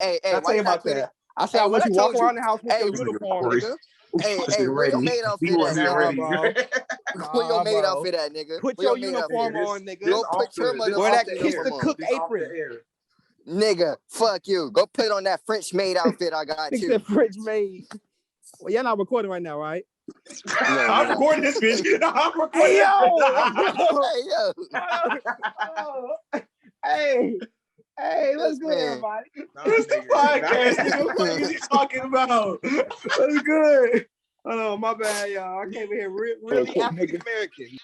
I'll tell you about that. I said I want you walk around the house with your uniform, nigga. Hey, where your maid outfit at, bro? Where your maid outfit at, nigga? Put your uniform on, nigga. Go put your Wear that motherfucking kiss the uniform cook on. apron. Nigga, fuck you. Go put on that French maid outfit I got you. you. French maid. Well, you're not recording right now, right? No, I'm recording this bitch. I'm recording. Hey, Hey, yo. Hey, let's go, everybody. This the podcast. Nigga, what are you talking about? That's good. Oh, my bad, y'all. I came in here really African American.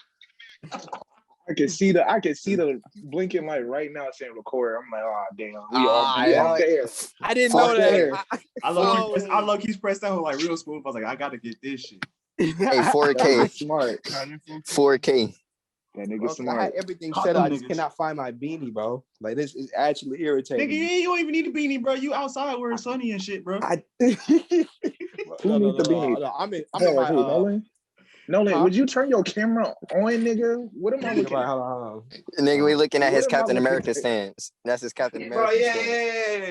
I can see the blinking light right now saying record. I'm like, oh damn, we off there. I didn't know that. I love he's pressed that like real smooth. I was like, I gotta get this shit. Hey, 4K. Smart. 4K. That nigga smart. I had everything set up. I just cannot find my beanie, bro. Like, this is actually irritating. Nigga, you don't even need a beanie, bro. You outside where it's sunny and shit, bro. Who needs the beanie? No, I'm in my Nolan, would you turn your camera on, nigga? What am I looking at? Hold on. Nigga, we looking at his Captain America stance. That's his Captain America stance.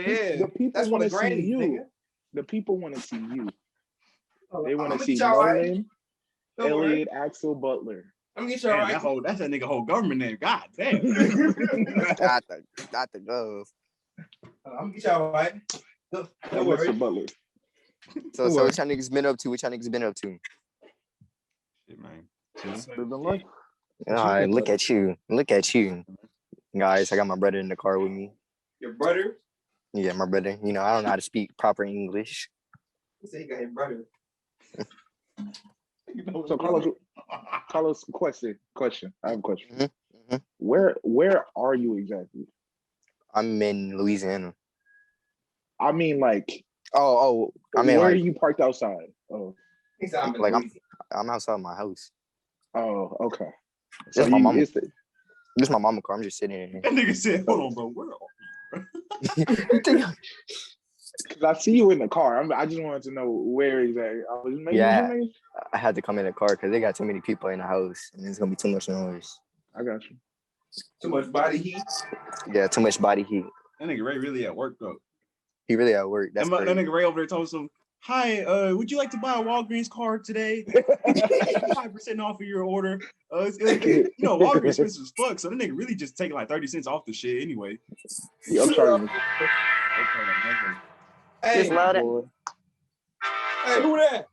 Yeah. The people That's what want the to see granny, you. nigga. The people want to see you. They want I'ma to see get y'all right. Nolan, Don't worry. Elliot, Axel, Butler. I'm gonna get y'all right. That's that nigga whole government name. God damn. Not the gov. I'm gonna get y'all right. Don't worry. Mr. Butler. So what y'all niggas been up to? Shit, man. Living life. All right, look at you. Guys, I got my brother in the car with me. Your brother? Yeah, my brother. You know, I don't know how to speak proper English. You say you got your brother. So Carlos, question. I have a question. Mm-hmm. Where are you exactly? I'm in Louisiana. I mean, like. I mean, where like, are you parked outside? Oh. Like I'm outside my house. Oh, okay. This is my mama. This is my mama car. I'm just sitting in here. That nigga said, "Hold on, bro. Where are you?" Cause I see you in the car. I just wanted to know where exactly. I had to come in the car because they got too many people in the house, and it's gonna be too much noise. I got you. Too much body heat. Yeah, too much body heat. That nigga Ray really at work though. He really at work. That's that nigga Ray over there told him, "Hi, would you like to buy a Walgreens card today? 5% off of your order. You know, Walgreens expensive as fuck, so the nigga really just taking like 30 cents off the shit anyway." Yeah, I'm charging. Hey, boy. Hey, who that?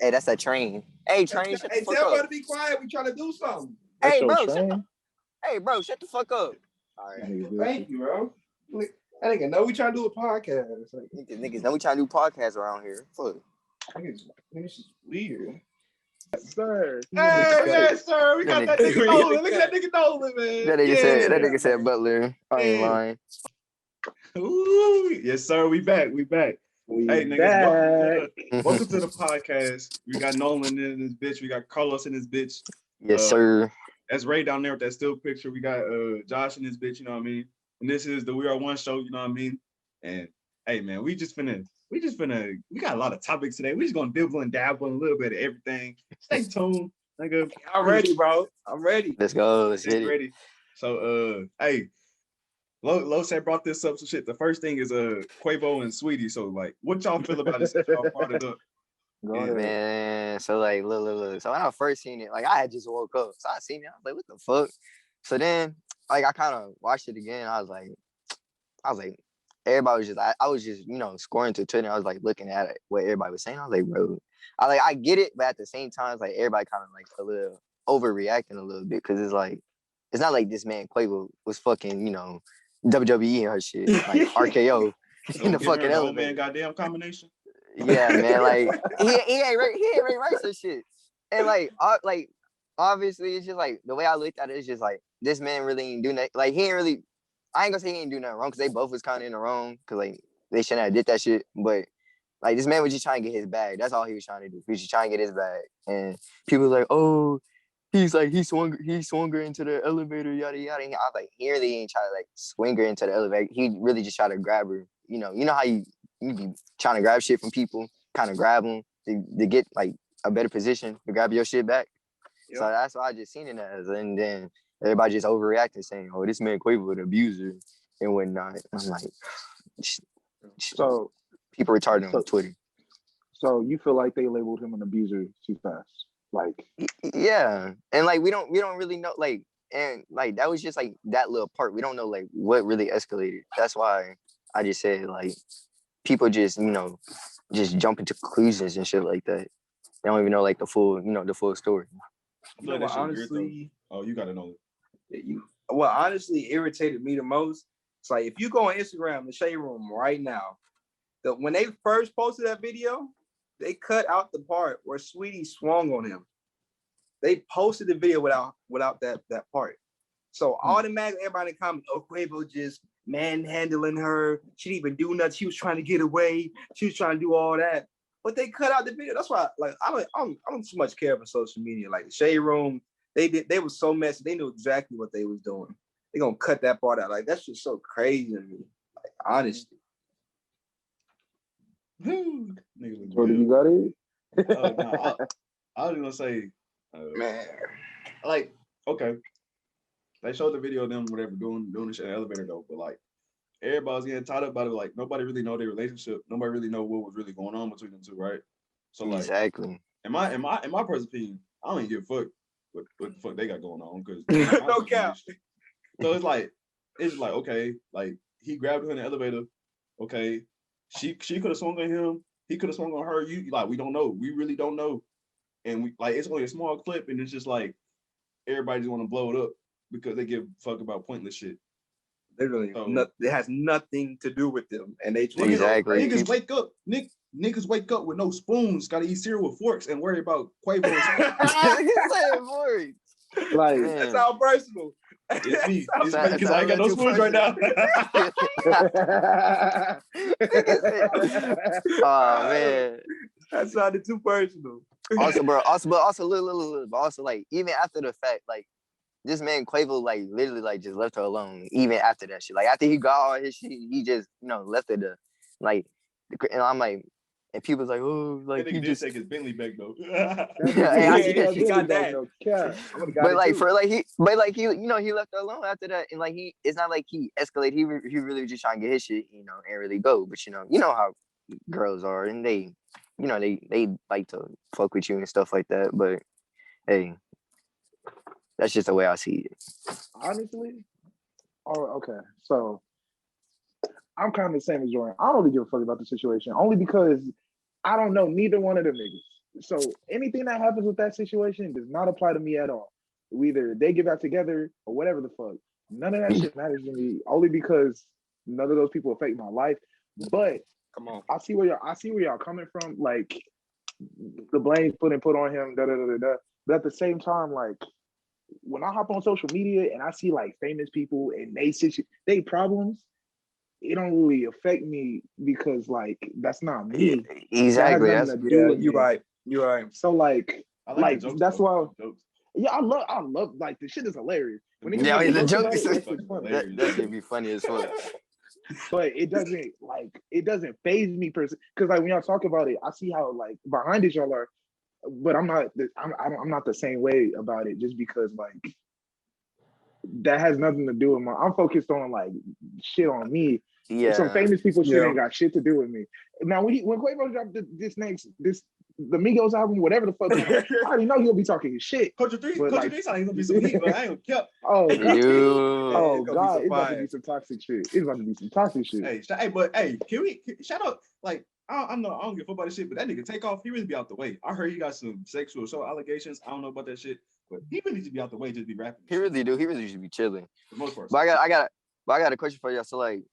Hey, that's a train. Hey, train, shut the fuck tell up. her to be quiet. We trying to do something. Hey, bro, shut the fuck up. All right. Thank you, bro. I nigga know we trying to do a podcast. Like, niggas know we trying to do podcasts around here. Fuck. This is weird. Sir. Hey, yes, sir. We got that nigga Nolan. Look at that nigga Nolan, man. That nigga said Butler. I ain't lying. Ooh, yes, sir. We back. Hey, niggas, welcome to the podcast. We got Nolan in this bitch. We got Carlos in this bitch. Yes, sir. That's Ray down there with that still picture. We got Josh in this bitch, you know what I mean? And this is the We Are One show, you know what I mean? And hey, man, we got a lot of topics today. We just gonna dibble and dabble in a little bit of everything. Stay tuned, nigga. I'm ready, bro. I'm ready. Let's go. Let's get it. Ready. So, hey, Los had brought this up some shit. The first thing is Quavo and Sweetie. So, like, what y'all feel about this? Y'all brought it up. Man, so like, look. So when I first seen it, like, I had just woke up, so I seen it. I was like, what the fuck? So then, like, I kind of watched it again. I was like, everybody was just, I was just, you know, scoring to Twitter. I was like looking at it, what everybody was saying. I was like, bro, I get it, but at the same time, it's like everybody kind of like a little overreacting a little bit because it's like, it's not like this man Quavo was fucking, you know, WWE and her shit, like RKO in the fucking elevator. Man, goddamn combination. Yeah, man, like he ain't right some shit, and like obviously it's just like the way I looked at it is just like this man really ain't do nothing. Like he ain't really, I ain't gonna say he ain't do nothing wrong because they both was kind of in the wrong because like they shouldn't have did that shit, but like this man was just trying to get his bag. That's all he was trying to do. He was just trying to get his bag, and people were like, oh. He's like, he swung her into the elevator, yada yada. And I was like, he really ain't trying to like swing her into the elevator. He really just tried to grab her. You know how you be trying to grab shit from people, kind of grab them to get like a better position to grab your shit back. Yep. So that's what I just seen it as. And then everybody just overreacted saying, oh, this man Quavo an abuser and whatnot. I'm like, So people retarded on Twitter. So you feel like they labeled him an abuser too fast? Like, yeah, and like we don't really know, like, and like that was just like that little part. We don't know like what really escalated. That's why I just said like people just just jump into conclusions and shit like that. They don't even know like the full story. I feel like that shit honestly, oh, you gotta know. What honestly irritated me the most, it's like if you go on Instagram, the Shade Room right now, when they first posted that video, they cut out the part where Sweetie swung on him. They posted the video without that part. So automatically everybody in the comments, oh, Quavo just manhandling her. She didn't even do nothing. She was trying to get away. She was trying to do all that. But they cut out the video. That's why, like, I don't too much care for social media. Like the Shade Room, they were so messy. They knew exactly what they was doing. They gonna cut that part out. Like that's just so crazy to me. Like honestly. Jordan, you got it? No, I was gonna say, man, like, okay, they showed the video of them, whatever, doing the shit in the elevator though, but like, everybody's getting tied up about it. Like, nobody really know their relationship. Nobody really know what was really going on between them two, right? So like, exactly. In my personal opinion, I don't even give a fuck what the fuck they got going on because no cap. So it's like okay, like he grabbed her in the elevator, okay. She could have swung on him. He could have swung on her. We don't know. We really don't know. And we like it's only a small clip, and it's just like everybody just want to blow it up because they give a fuck about pointless shit. Literally, it has nothing to do with them, and they exactly. Niggas wake up, niggas wake up with no spoons. Got to eat cereal with forks and worry about Quavo. Like that's how personal. It's me. It's me because I ain't got no spoons right now. Oh man, that sounded too personal. Also, bro. Also, look. But also, like, even after the fact, like, this man Quavo, like, literally, like, just left her alone. Even after that shit, like, after he got all his shit, he just, left her to, like, and I'm like, and people's like, oh, like, he just take his Bentley back though. He got that. But like he left her alone after that, and like it's not like he escalated. He really was just trying to get his shit, and really go. But you know how girls are, and they like to fuck with you and stuff like that. But hey, that's just the way I see it. Honestly, okay. So I'm kind of the same as Jordan. I don't really give a fuck about the situation, only because I don't know neither one of them niggas. So anything that happens with that situation does not apply to me at all. Either they get back together or whatever the fuck. None of that shit matters to me, only because none of those people affect my life. But come on, I see where y'all coming from. Like the blame's put on him, But at the same time, like when I hop on social media and I see like famous people and they problems, it don't really affect me because like that's not me. Exactly. You're right. So like that's why. Jokes. Yeah, I love like the shit is hilarious. When the jokes, that should be funny as fuck. But it doesn't faze me per se. Because like when y'all talk about it, I see how like behind it y'all are, but I'm not the same way about it just because like that has nothing to do with I'm focused on like shit on me. Yeah. Some famous people shit ain't got shit to do with me. Now when Quavo dropped the Migos album, whatever the fuck, I already know he'll be talking his shit. Coach 3 sound gonna be some heat, but I ain't gonna Oh, oh God, it's about to be some toxic shit. It's about to be some toxic shit. Hey, can we shout out? Like, I don't give a fuck about this shit, but that nigga Takeoff, he really be out the way. I heard he got some sexual assault allegations. I don't know about that shit, but he really needs to be out the way, just be rapping. He really do. He really should be chilling. For the most part. But I got a question for y'all. So like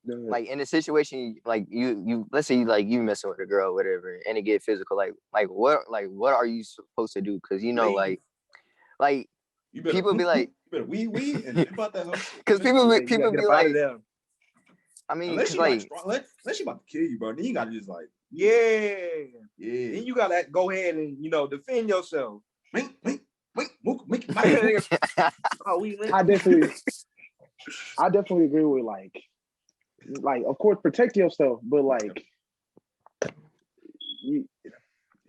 in a situation like you let's say like you messing with a girl or whatever and it get physical, like what are you supposed to do? Because like people be like you better wee and think about that. Because people be like, I mean, unless she about to kill you, bro, then you gotta just like yeah. Then you gotta go ahead and defend yourself. Wait, I definitely agree with like of course protect yourself, but like it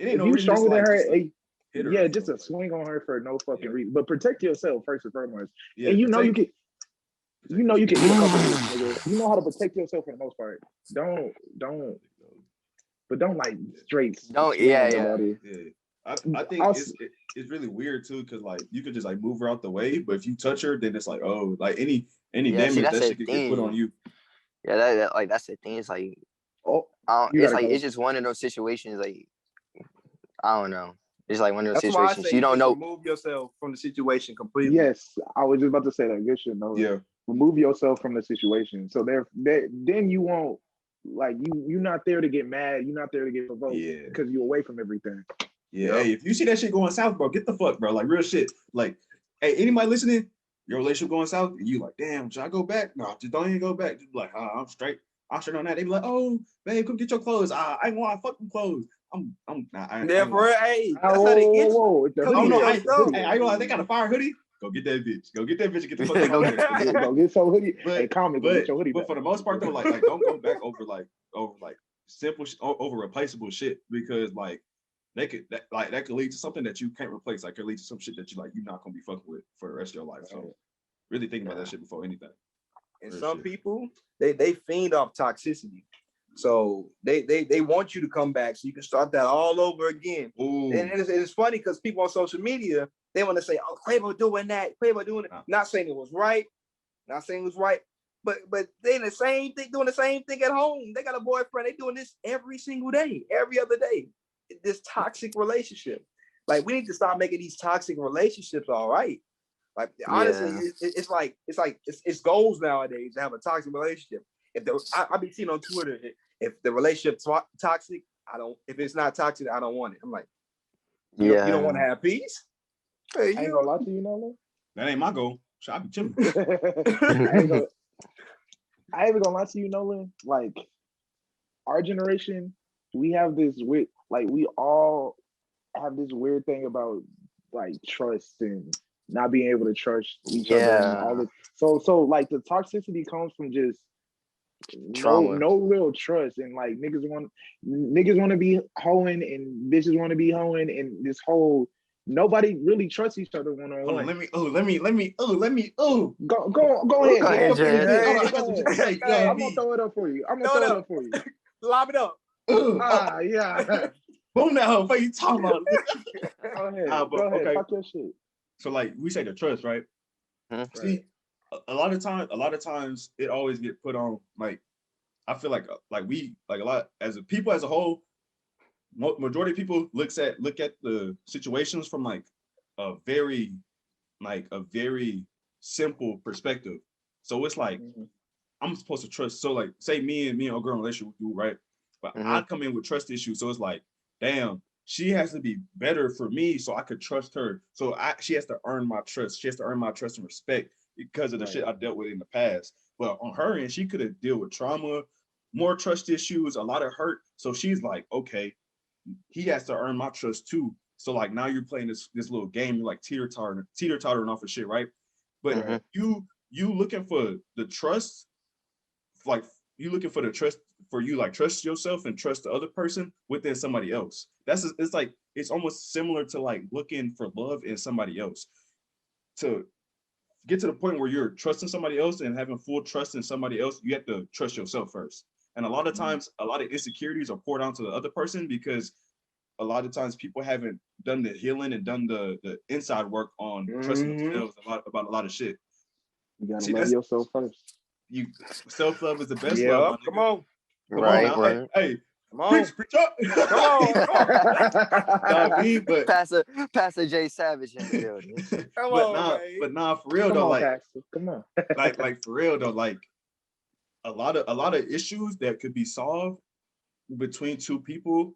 ain't no you reason stronger than her, just a swing on her for no fucking reason. But protect yourself first and foremost. Yeah, and you can You know you can eat a couple of nigga. You know how to protect yourself for the most part. Don't, but don't like straight. Don't- swing yeah, on yeah. nobody. Yeah. I think Also- it's really weird too, because like you could just like move her out the way, but if you touch her, then it's like, oh, like any Yeah, see, damage that's that the shit could get put thing. on you. Yeah, like that's the thing. It's like Oh, you it's gotta like go. it's just one of those situations. Like I don't know. It's like one of those That's why I situations say you don't just know. remove yourself from the situation completely. Yes, I was just about to say that. Good shit, no. Yeah. Remove yourself from the situation. So then you won't like you're not there to get mad. You're not there to get provoked Yeah. because you're away from everything. Yeah. Yep. Hey, if you see that shit going south, bro, get the fuck, bro. Like real shit. Like, hey, anybody listening, your relationship going south, and you like, damn, should I go back? No, just don't even go back. Just be like, I'm straight. I'm straight on that. They be like, oh, babe, come get your clothes. I ain't want to fuck them clothes. Nah, I ain't Therefore, hey, that's Whoa, how they whoa, get you. whoa. The Come Oh hoodie no, get is- I the hoodie hey, is- I ain't gonna lie, they got a fire hoodie. Go get that bitch. Go get that bitch and get the fuck Go out of get- here. Go get some hoodie. But, Hey, comment. Go get your hoodie but back. for the most part though, like don't go back over simple over replaceable shit, because like that could lead to something that you can't replace. Like could lead to some shit that you're not gonna be fucking with for the rest of your life. So really think about that shit before anything. And Real some shit. people, they fiend off toxicity. So they want you to come back so you can start that all over again. Ooh. And it's funny because people on social media, they want to say, oh, Quavo doing that, Quavo doing it. Not saying it was right, but they the same thing, doing the same thing at home. They got a boyfriend, they doing this every single day, every other day. This toxic relationship. Like we need to stop making these toxic relationships all right. Like honestly, it's goals nowadays to have a toxic relationship. I be seeing on Twitter, if the relationship toxic, I don't. If it's not toxic, I don't want it. I'm like, you don't want to have peace. Hey, I ain't gonna lie to you, Nolan. That ain't my goal. So I be chilling. I ain't even gonna lie to you, Nolan. Like our generation, we have this weird, like we all have this weird thing about like trust and not being able to trust each other and all this. So like the toxicity comes from just Trauma. no real trust, and like niggas want to be hoeing and bitches want to be hoeing, and this whole nobody really trusts each other one on Hold on, one. let me Go Go ahead, ahead, Jay. Hold on, I got some shit to say. Go ahead, I'm gonna throw it up for you. Lob it up. Yeah. Boom that hoe. What you talking about? Go ahead. But, Go ahead. okay. Talk your shit. So like we say the trust, right? See, a lot of times it always get put on like I feel like we like a lot as a people as a whole. Majority of people look at the situations from like a very simple perspective. So it's like I'm supposed to trust. So like say me and a girl in a relationship with you, right? But I come in with trust issues. So it's like, damn, she has to be better for me so I could trust her. So she has to earn my trust. She has to earn my trust and respect because of the shit I dealt with in the past. But on her end, she could have dealt with trauma, more trust issues, a lot of hurt. So she's like, okay, he has to earn my trust too. So like now you're playing this little game, you're like teeter-tottering off of shit, right? But you looking for the trust, like you looking for the trust for you, like trust yourself and trust the other person within somebody else. It's almost similar to like looking for love in somebody else. To get to the point where you're trusting somebody else and having full trust in somebody else, you have to trust yourself first. And a lot of times, a lot of insecurities are poured onto the other person because a lot of times people haven't done the healing and done the inside work on trusting themselves about a lot of shit. You gotta love yourself first. Self-love is the best Yeah, love. come on. Right. Hey, come on. preach up. Come on. But Pastor Jay Savage in the building. But for real Come though, on, like, Pastor. Come on. like for real though, like a lot of issues that could be solved between two people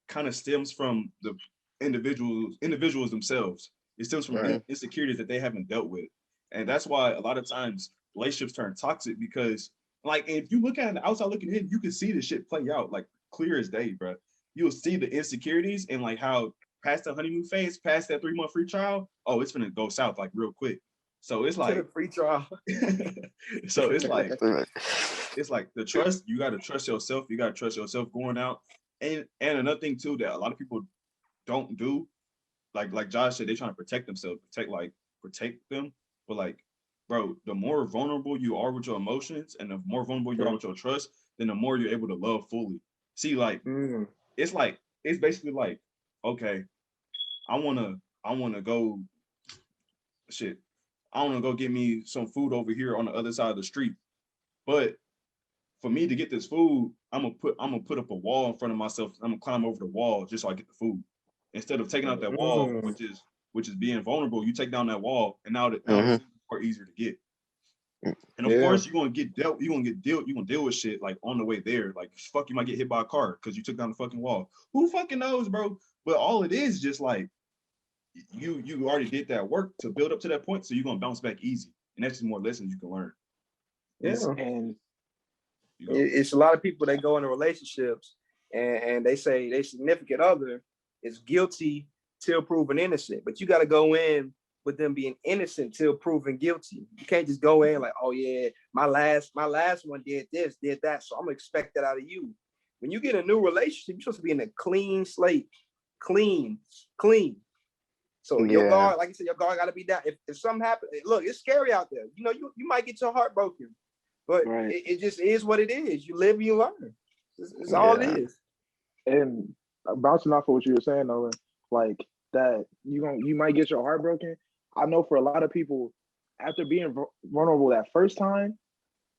kind of stems from the individuals themselves. It stems from insecurities that they haven't dealt with. And that's why a lot of times relationships turn toxic because like, if you look at it outside looking in, you can see the shit play out like clear as day, bro. You'll see the insecurities and like how past the honeymoon phase, past that 3-month free trial, oh, it's gonna go south like real quick. So it's like free trial. So it's like the trust, you gotta trust yourself. You gotta trust yourself going out. And another thing too that a lot of people don't do, like Josh said, they're trying to protect themselves, protect them. But like, bro, the more vulnerable you are with your emotions and the more vulnerable you are with your trust, then the more you're able to love fully. See, like, it's basically like, okay, I wanna go shit. I wanna go get me some food over here on the other side of the street. But for me to get this food, I'm gonna put up a wall in front of myself. I'm gonna climb over the wall just so I get the food. Instead of taking out that wall, which is being vulnerable, you take down that wall, and now the food is more easier to get. And of course, you're gonna deal with shit like on the way there. Like fuck, you might get hit by a car because you took down the fucking wall. Who fucking knows, bro? But all it is just like you already did that work to build up to that point, so you're gonna bounce back easy. And that's just more lessons you can learn. And it's a lot of people that go into relationships and they say their significant other is guilty till proven innocent, but you got to go in with them being innocent till proven guilty. You can't just go in like, oh yeah, my last one did this, did that, so I'm gonna expect that out of you. When you get a new relationship, you're supposed to be in a clean slate, clean. So your guard, like you said, your guard got to be down. If something happens, look, it's scary out there. You know, you might get your heart broken, but it just is what it is. You live and you learn. It's all it is. And bouncing off of what you were saying, though, like that, you might get your heart broken. I know for a lot of people, after being vulnerable that first time,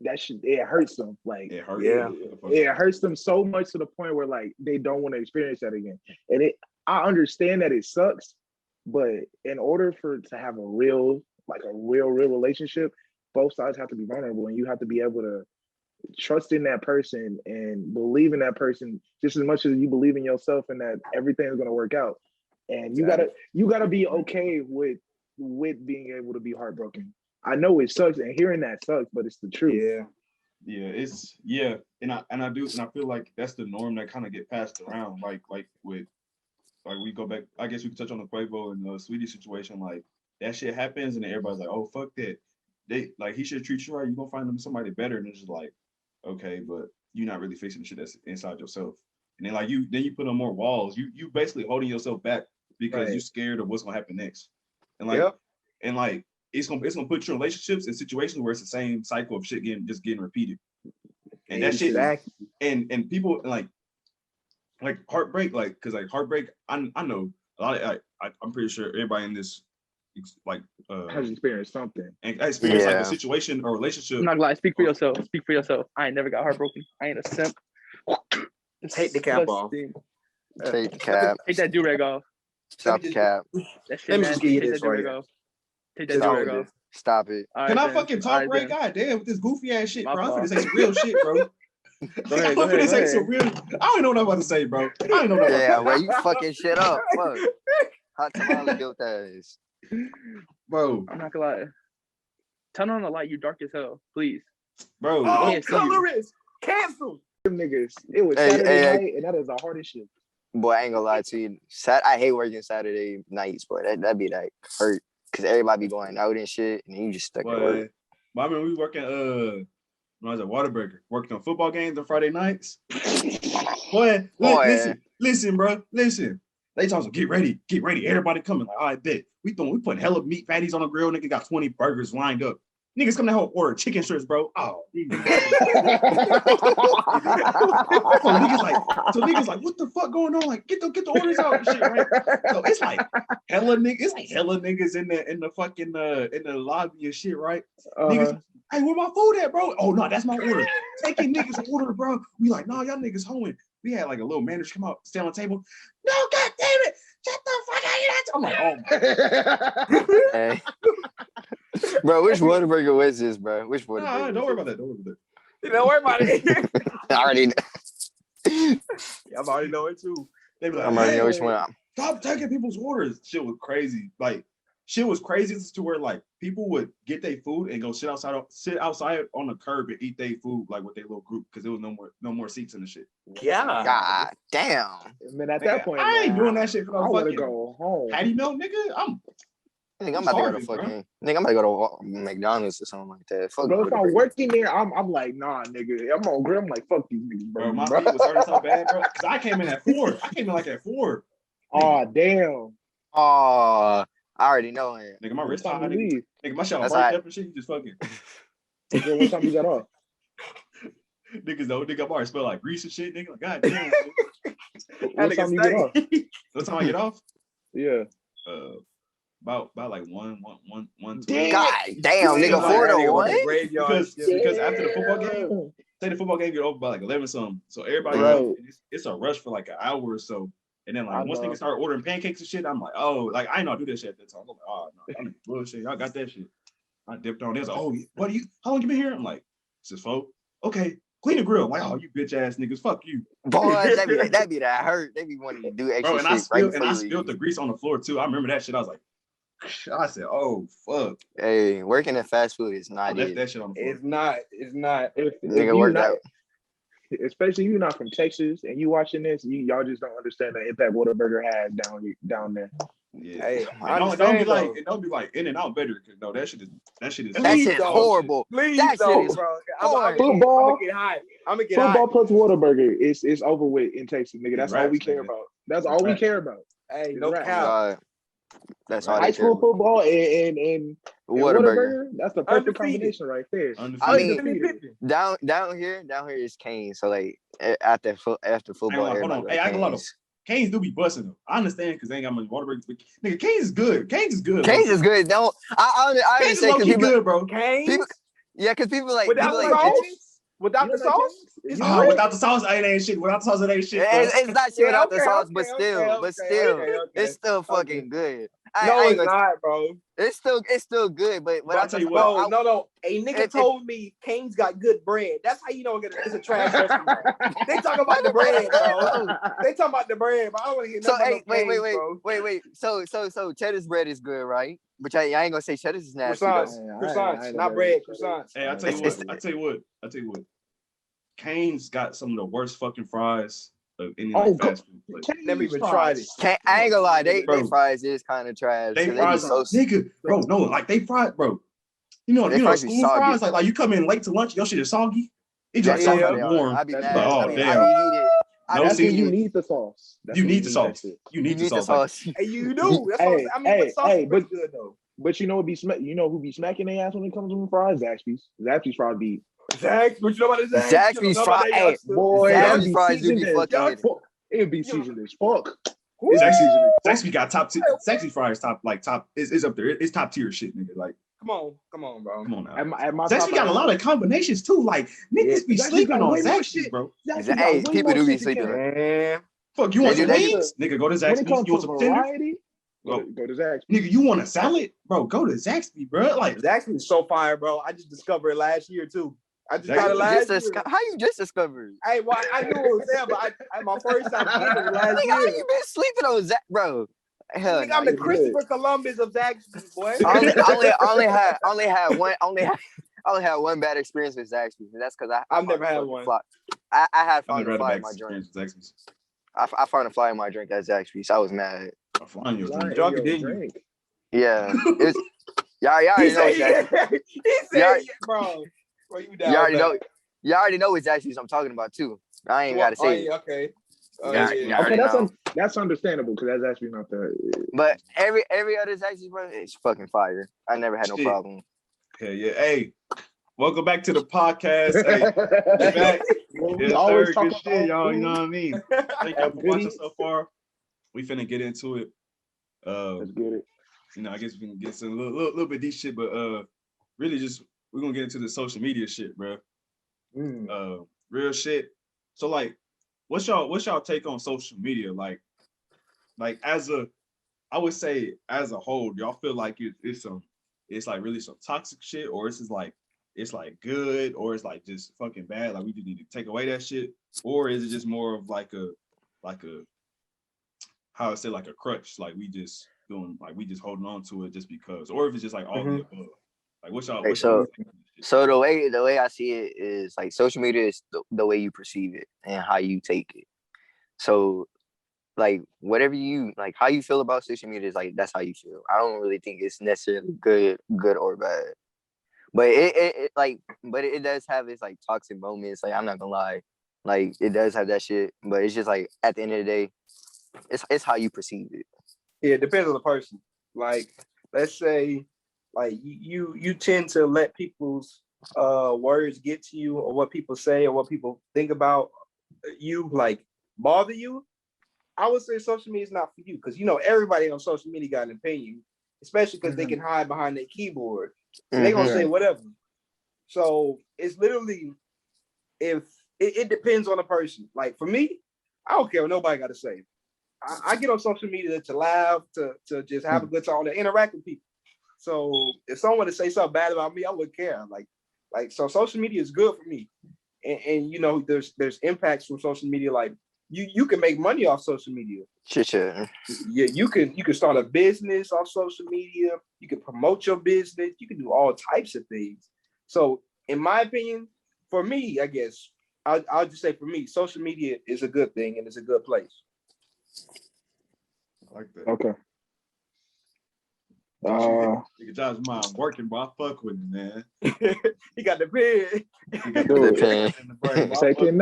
it hurts them. Like it hurts them so much to the point where like they don't want to experience that again. And I understand that it sucks, but in order to have a real relationship, both sides have to be vulnerable, and you have to be able to trust in that person and believe in that person just as much as you believe in yourself and that everything's going to work out. And you gotta be okay with being able to be heartbroken. I know it sucks, and hearing that sucks, but it's the truth. And I feel like that's the norm that kind of get passed around. Like we go back. I guess we could touch on the Quavo and the Sweetie situation. Like that shit happens, and then everybody's like, "Oh fuck that." He should treat you right. You gonna find them somebody better, and it's just like, okay, but you're not really fixing the shit that's inside yourself. And then you put on more walls. You basically holding yourself back because you're scared of what's gonna happen next. And it's gonna put your relationships in situations where it's the same cycle of shit getting repeated. And that shit, and people like heartbreak, because heartbreak, I know a lot of, I'm pretty sure everybody in this has experienced something. And experienced like a situation or relationship. I'm not gonna lie, speak for yourself. Speak for yourself. I ain't never got heartbroken. I ain't a simp. Take the cap off. Take the cap. Take that do-rag off. Stop the cap. That shit nasty. Take that do-rag off. Take that do-rag off. Stop it. Can I fucking talk right? God damn, with this goofy ass shit, bro. I'm finna say some real shit, bro. Go ahead. Say some real. I don't know what I'm about to say, bro. I don't know what well, you fucking shit up. Fuck. Hot tamale built ass. Bro. I'm not gonna lie. Turn on the light, you dark as hell, please. Bro. Oh, colorist. Cancel. Them niggas. It was Saturday night, and that is the hardest shit. Boy, I ain't gonna lie to you. I hate working Saturday nights, boy. That'd be like hurt. Cause everybody be going out and shit, and you just stuck at work. But I mean, we working when I was at Whataburger, working on football games on Friday nights. Boy. Listen, bro. Listen. They talking, get ready. Everybody coming. Like, all right, bet. We putting hella meat patties on the grill. Nigga got 20 burgers lined up. Niggas come to help order chicken strips, bro. Oh, so niggas like, what the fuck going on? Like, get the orders out and shit, right? So it's like hella niggas in the fucking in the lobby and shit, right? Niggas, hey, where my food at, bro? Oh no, that's my order. Taking niggas order, bro. We like, nah, y'all niggas hoeing. We had like a little manager come out, stay on the table. No, god damn it! Shut the fuck out! I'm like, oh my. Hey. Bro, which Whataburger was this, bro? Which Whataburger? Nah, don't worry about that. Don't worry about it. I already know. I already know it too. They be like, I'm already know which one. Stop taking people's orders. Shit was crazy. Like, shit was crazy to where like people would get their food and go sit outside on the curb and eat their food like with their little group because there was no more seats in the shit. Yeah. God damn. Man, at that point, I ain't doing that shit for no fucking go home. patty melt, nigga. I think I'm about to go to fucking. I think I'm about to go to McDonald's or something like that. Fuck. Bro, if I'm working there, I'm like, nah, nigga. I'm on grill. I'm like, fuck these niggas, bro. My feet was hurting so bad, bro. Because I came in at 4. I came in like at 4. Oh, damn. Oh, I already know him. Nigga, my What wrist time high, you nigga. leave? Nigga, my shit all That's burnt alright. up and shit. You just fucking Yeah, what time you got off? niggas though. Nigga, I'm already smell like grease and shit. Nigga, like God damn. What nigga time you get stay. off? What time I get off? Yeah. About like one, 12. Damn. God damn, Yeah, nigga, like, 4 to nigga went 1. to graveyard Because shit. because after the football game, Damn. say the football game get over by like 11 something. So everybody Right. up, and it's a rush for like an hour or so. And then I like once know. niggas start ordering pancakes and shit, I'm like, oh, like I ain't know do that shit at that time. I'm like, oh no, I'm bullshit. Y'all got that shit. I dipped on. They was like, oh, what do you? How long you been here? I'm like, since 4. Okay, clean the grill. I'm like, oh, you bitch ass niggas, fuck you, Boy, that be that hurt. They be wanting to do extra bro. And shit right before I you spilled the leave. grease on the floor too. I remember that shit. I was like, I said, oh fuck, Hey, working in fast food is I not left it. that shit on the floor. It's not. It's not. If Nigga you worked not, out. especially you not from Texas and you watching this, y'all just don't understand the impact Whataburger has down there. Yeah. Hey, I And don't be understand, like, though. and don't be like In and Out better. Cause no, that shit is That Please shit don't. horrible. Please That shit don't, is bro. horrid. I'm Football- gonna get hot. I'm gonna get Football hot. plus Whataburger is over with in Texas, nigga. It's That's all we raps, care nigga. about. That's It's all we raps. care about. Hey, It's no rap. cap. God, that's all High they care school about. football and Whataburger. Whataburger, that's the perfect Undefeated. combination right there. Undefeated. I mean, Undefeated. down here is Kane. So like after football, hold everybody on. go Hey, to I ain't gonna lie though. Cane's. Canes do be busting though. I understand because they ain't got much water breaks. But nigga, Canes is good. Canes is good. Cane's bro. is good. Don't I Canes is understand low because key people, good, bro. people, Canes yeah, because people like without people the like sauce. it's, Without the sauce. It's Oh, good. without the sauce, it ain't shit. Without the sauce, it ain't shit, bro. it's not shit Yeah, without the okay, sauce, okay, but okay, still, okay. it's still fucking Okay. good. No, I ain't it's gonna, not, bro. it's still good, but Bro, I without tell the you what. Bro, no. A nigga If- told me Cane's got good bread. That's how you know it's a trash restaurant. They talk about the the bread bread, is good, bro. though. They talk about the bread, but I don't want to hear So nothing hey, about no Cane's, bro. wait. So cheddar's bread is good, right? But I ain't gonna say cheddar's is nasty though. Croissants, croissants, not bread, croissants. Hey, I tell you It's- what. Canes got some of the worst fucking fries of any Oh, like go- fast food place. Never even tried it. I ain't gonna lie, they Bro. fries is kind of trash. They and fries, be so nigga, bro. No, like they fries, bro. You know, They fries be school soggy. fries. Like you come in late to lunch, your shit is soggy. It's That's just like Yeah. how soggy they and are. warm. I be That's mad. bad. Oh, I be damn. heated. I No be That's when you heated. need the sauce. That's You when need the that sauce. shit. You need the the sauce. Like, sauce. Hey, you do. That's what I'm saying. I mean, but the sauce is pretty good though. But you know what you know who be smacking their ass when it comes to fries? Zaxby's. Zaxby's fries be Zax, what you know about the Zax? Zaxby's fries. Hey, boy. Zaxby's That be fries do be seasoned as fucking fuck. It be seasoned as fuck. Woo! Zaxby got Zaxby fries top is up there. It's top tier shit, nigga. Like, Come on, bro. come on now. At my Zaxby got a lot of combinations too. Like niggas be Zaxby's sleeping got on way more Zaxby, shit. bro. Zaxby's Hey, got way people more do be shit to sleeping. carry. Man, Fuck, you want They some do- they wings? Nigga, go to When it Zaxby's. comes You want to some tender? variety, go to Zaxby's. Nigga, you want a salad? Bro, go to Zaxby, bro. Like, Zaxby is so fire, bro. I just discovered it last year too. I just Zaxby- got it last Just year. how you just discovered? Hey, well, I knew it was there, but I my first time getting it last Nigga, how year. you been sleeping on Zach, bro? Hell Nigga, no. I'm the you good. Christopher Columbus of Zaxby's, boy. I only had one bad experience with Zaxby's, and that's because I I've never found a had fucking one. fly. I had I've found never a had a fly bad in my drink. experience with Zaxby's. I found a fly in my drink at Zaxby's. I was mad. I'm flying your Why drink. in Drunk your it, didn't you? drink? Yeah, it's y'all He already know said, it's Zaxby's. yeah. He said, Yeah. yeah, bro. Bro, you down You already bad. know. You already know what Zaxby's I'm talking about too. I ain't gotta Oh, say it. yeah, okay. Oh, Yeah, yeah. yeah. I already Okay, know. that's understandable because that's actually not the. But every other Zaxby's, bro, it's fucking fire. I never had no Shit. problem. Yeah. Hey, welcome back to the podcast. Hey, we back. We Yes, always sir. talk Good shit, about y'all. You food. know what I mean? Thank y'all for watching Goodies. so far. We finna get into it. Let's get it. You know, I guess we can get some little bit deep shit, but really just we're gonna get into the social media shit, bro. Real shit. So like, what's y'all take on social media? Like as a, I would say as a whole, y'all feel like it's like really some toxic shit, or it's like good, or it's like just fucking bad. Like we just need to take away that shit, or is it just more of like a how I say like a crutch, like we just holding on to it just because, or if it's just like all the above. Like what's y'all? Hey, What's y'all So the way I see it is like social media is the way you perceive it and how you take it. So like whatever you like, how you feel about social media is like that's how you feel. I don't really think it's necessarily good or bad. But it does have its like toxic moments. Like I'm not gonna lie, like it does have that shit. But it's just like at the end of the day, it's how you perceive it. Yeah, it depends on the person. Like, let's say, like you tend to let people's words get to you, or what people say, or what people think about you, like bother you. I would say social media is not for you, because everybody on social media got an opinion, especially because they can hide behind their keyboard. So they're gonna say whatever. So it's literally, if it depends on the person. Like for me, I don't care what nobody got to say. I get on social media to laugh, to just have a good time, to interact with people. So if someone to say something bad about me, I wouldn't care. Like so, social media is good for me, and there's impacts from social media. Like you can make money off social media. Sure. Yeah, you can start a business off social media. You can promote your business. You can do all types of things. So, in my opinion, for me, I guess I'll just say for me, social media is a good thing and it's a good place. I like that. Okay. Nigga Josh mind working, bro. I fuck with him, man. He got the pen. He got Dude, pen in the brain, bro. I fuck with taking him.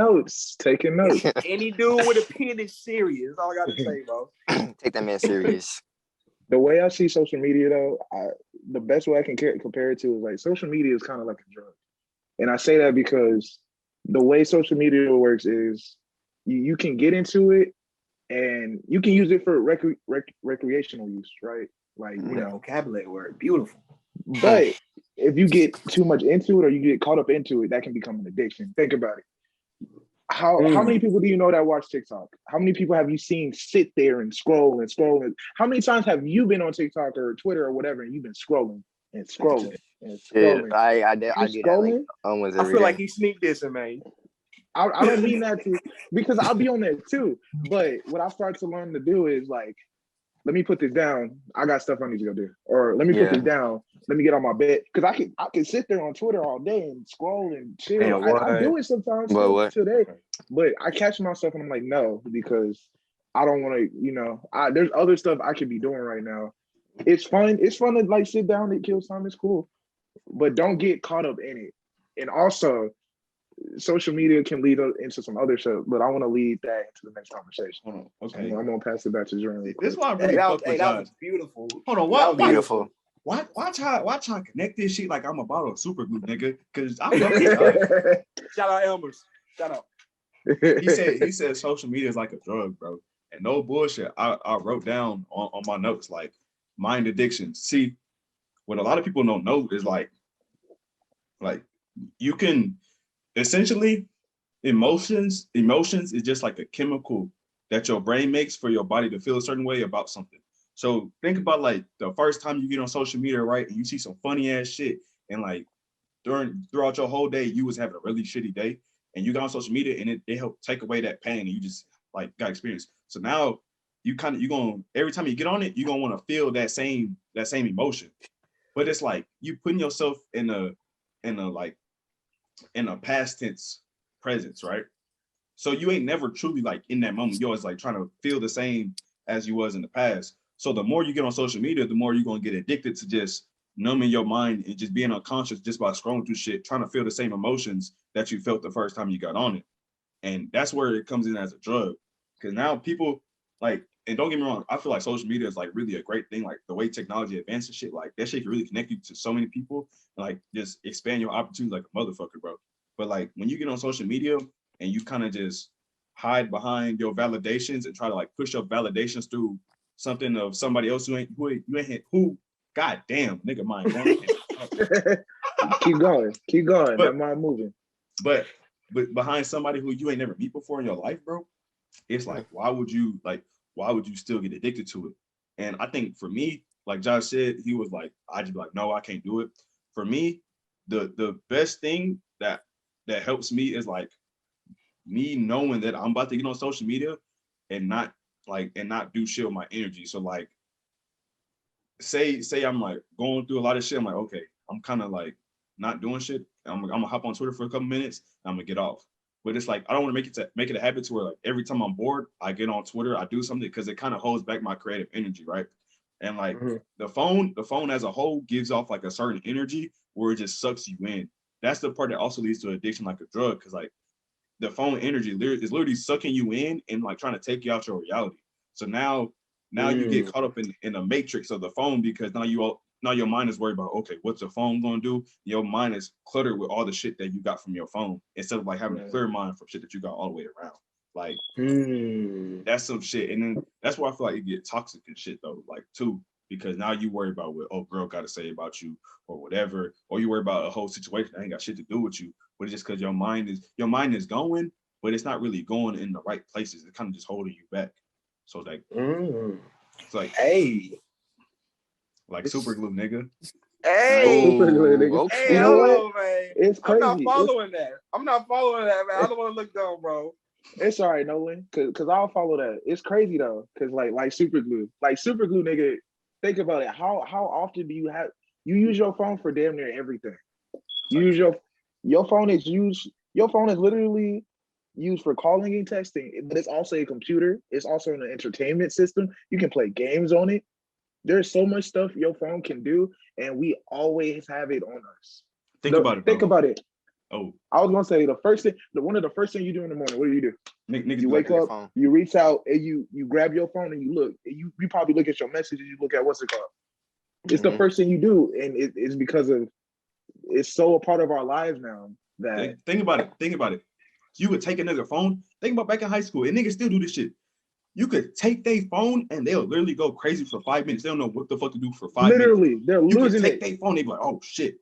notes. Any dude with a pen is serious. That's all I gotta say, bro. Take that man serious. The way I see social media, though, the best way I can compare it to is like social media is kind of like a drug, and I say that because the way social media works is you can get into it and you can use it for recreational use, right? Like Vocabulary word, beautiful. But if you get too much into it or you get caught up into it, that can become an addiction. Think about it. How many people do you know that watch TikTok? How many people have you seen sit there and scroll and scroll? How many times have you been on TikTok or Twitter or whatever and you've been scrolling and scrolling and scrolling? Yeah, I get that like almost every I feel day. like he sneak dissing, man. I don't mean that to, because I'll be on there too. But what I start to learn to do is like, let me put this down. I got stuff I need to go do. Or let me put this down. Let me get on my bed. Because I can sit there on Twitter all day and scroll and chill. Yeah, I do it sometimes today. But I catch myself and I'm like, no, because I don't want to, there's other stuff I could be doing right now. It's fun. It's fun to like sit down and kill time. It's cool. But don't get caught up in it. And also, social media can lead into some other stuff, but I want to lead that into the next conversation. Hold on. Okay. I'm gonna pass it back to Jeremy. This is why I really fuck with that Josh. was beautiful. Hold on, what? Beautiful. Watch how connect this shit like I'm a bottle of super glue, nigga. Cause I fuck with Josh. Shout out Elmers. Shout out. He said social media is like a drug, bro. And no bullshit. I wrote down on my notes like mind addiction. See, what a lot of people don't know is like you can essentially emotions is just like a chemical that your brain makes for your body to feel a certain way about something. So think about like the first time you get on social media, right? And you see some funny ass shit, and like throughout your whole day, you was having a really shitty day, and you got on social media and it helped take away that pain, and you just like got experience. So now you gonna every time you get on it, you're gonna want to feel that same emotion. But it's like you putting yourself in a past tense presence, right? So you ain't never truly like in that moment. You're always like trying to feel the same as you was in the past. So the more you get on social media, the more you're gonna get addicted to just numbing your mind and just being unconscious just by scrolling through shit, trying to feel the same emotions that you felt the first time you got on it. And that's where it comes in as a drug. Because now people like, and don't get me wrong, I feel like social media is like really a great thing. Like the way technology advances shit, like that shit can really connect you to so many people, and like just expand your opportunities like a motherfucker, bro. But like when you get on social media and you kind of just hide behind your validations and try to like push your validations through something of somebody else who goddamn nigga mind keep going. That mind moving. But behind somebody who you ain't never meet before in your life, bro, it's like why would you still get addicted to it? And I think for me, like Josh said, he was like, I just be like, no, I can't do it. For me, the best thing that helps me is like me knowing that I'm about to get on social media and not do shit with my energy. So like say I'm like going through a lot of shit. I'm like, okay, I'm kind of like not doing shit. I'm gonna hop on Twitter for a couple minutes and I'm gonna get off. But it's like I don't want to make it a habit to where like every time I'm bored, I get on Twitter, I do something, because it kind of holds back my creative energy, right? And like the phone as a whole gives off like a certain energy where it just sucks you in. That's the part that also leads to addiction like a drug, because like the phone energy is literally sucking you in and like trying to take you out your reality. So now now you get caught up in a matrix of the phone because now your mind is worried about, okay, what's the phone gonna do? Your mind is cluttered with all the shit that you got from your phone instead of like having a clear mind from shit that you got all the way around. Like that's some shit. And then that's why I feel like it get toxic and shit though, like too, because now you worry about what girl gotta say about you or whatever, or you worry about a whole situation that ain't got shit to do with you, but it's just because your mind is going, but it's not really going in the right places. It's kind of just holding you back. So like it's like, hey, like super glue, nigga. Hey, Super glue, nigga. hey, You know hold what? on, man. It's I'm not crazy. following that. I'm not following that, man. I don't want to look dumb, bro. It's all right, Nolan, cause I'll follow that. It's crazy though, cause like super glue, nigga. Think about it. How often do you use your phone for damn near everything? You use your phone is used. Your phone is literally used for calling and texting, but it's also a computer. It's also an entertainment system. You can play games on it. There's so much stuff your phone can do, and we always have it on us. Think about it, bro. Think about it. Oh, I was gonna say one of the first things you do in the morning. What do? Niggas You wake up, you reach out, and you grab your phone and you look. And you probably look at your messages. You look at what's it called. It's the first thing you do, and it's because of it's so a part of our lives now that think about it. You would take another phone. Think about back in high school, and niggas still do this shit. You could take their phone and they'll literally go crazy for 5 minutes. They don't know what the fuck to do for 5 minutes. Literally, they're you losing could take it. their phone, they be like, oh shit,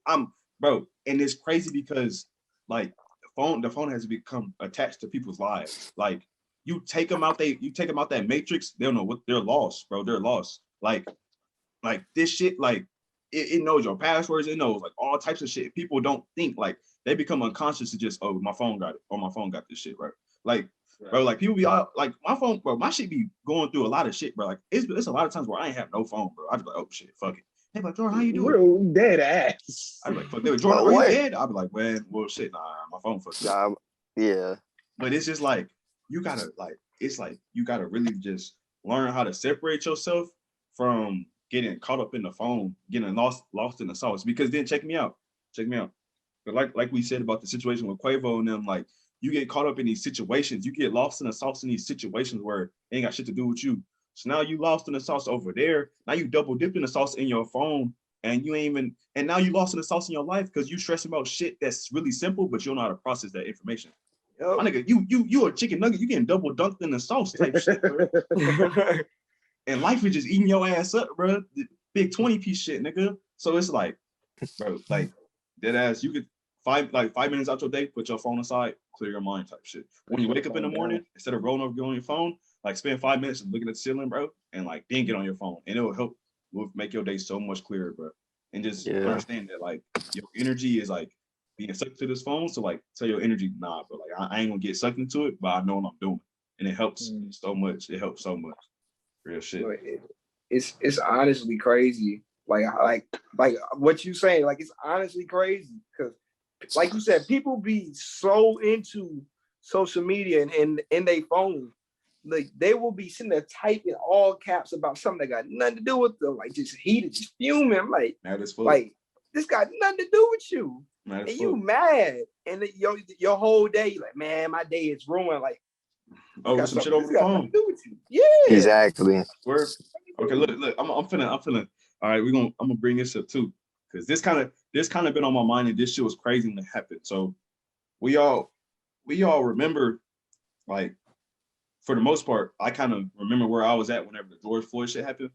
bro. And it's crazy because like the phone has become attached to people's lives. Like you take them out that matrix, they don't know what they're lost, bro. They're lost. Like this shit, like it knows your passwords, it knows like all types of shit. People don't think, like they become unconscious to just, oh, my phone got it, or my phone got this shit, right? Like, bro, like people be all like, my phone, bro, my shit be going through a lot of shit, bro. Like it's a lot of times where I ain't have no phone, bro. I be like, oh shit, fuck it. They be like, Jordan, how you doing? Real dead ass. I be like, fuck, they were Jordan, are you dead? I be like, man, well, shit, nah, my phone fucked up. Yeah. But it's just like you gotta really just learn how to separate yourself from getting caught up in the phone, getting lost in the sauce. Because then check me out. But like we said about the situation with Quavo and them, like you get caught up in these situations, you get lost in the sauce in these situations where it ain't got shit to do with you. So now you lost in the sauce over there. Now you double dipped in the sauce in your phone, and now you lost in the sauce in your life because you stressing about shit that's really simple, but you don't know how to process that information. Yep. My nigga, you a chicken nugget, you getting double dunked in the sauce type shit, bro. And life is just eating your ass up, bro. The big 20-piece shit, nigga. So it's like, bro, like dead ass, you could 5 minutes out your day, put your phone aside, clear your mind type shit. When you wake up in the morning, instead of rolling over on your phone, like spend 5 minutes looking at the ceiling, bro, and like then get on your phone. And it'll make your day so much clearer, bro. And just understand that like your energy is like being sucked to this phone. So like tell your energy, nah, bro, like I ain't gonna get sucked into it, but I know what I'm doing. And it helps so much. It helps so much. Real shit. It's honestly crazy. Like what you saying, like it's honestly crazy because like you said, people be so into social media and in their phone, like they will be sitting there typing all caps about something that got nothing to do with them, like just heated, just fuming. I'm like, this got nothing to do with you, and you mad, and your whole day, like, man, my day is ruined. Like, oh, some shit over the phone. Yeah, exactly. Okay, look, I'm feeling. All right, I'm gonna bring this up too, because this kind of been on my mind, and this shit was crazy when it happened. So we all remember, like, for the most part, I kind of remember where I was at whenever the George Floyd shit happened.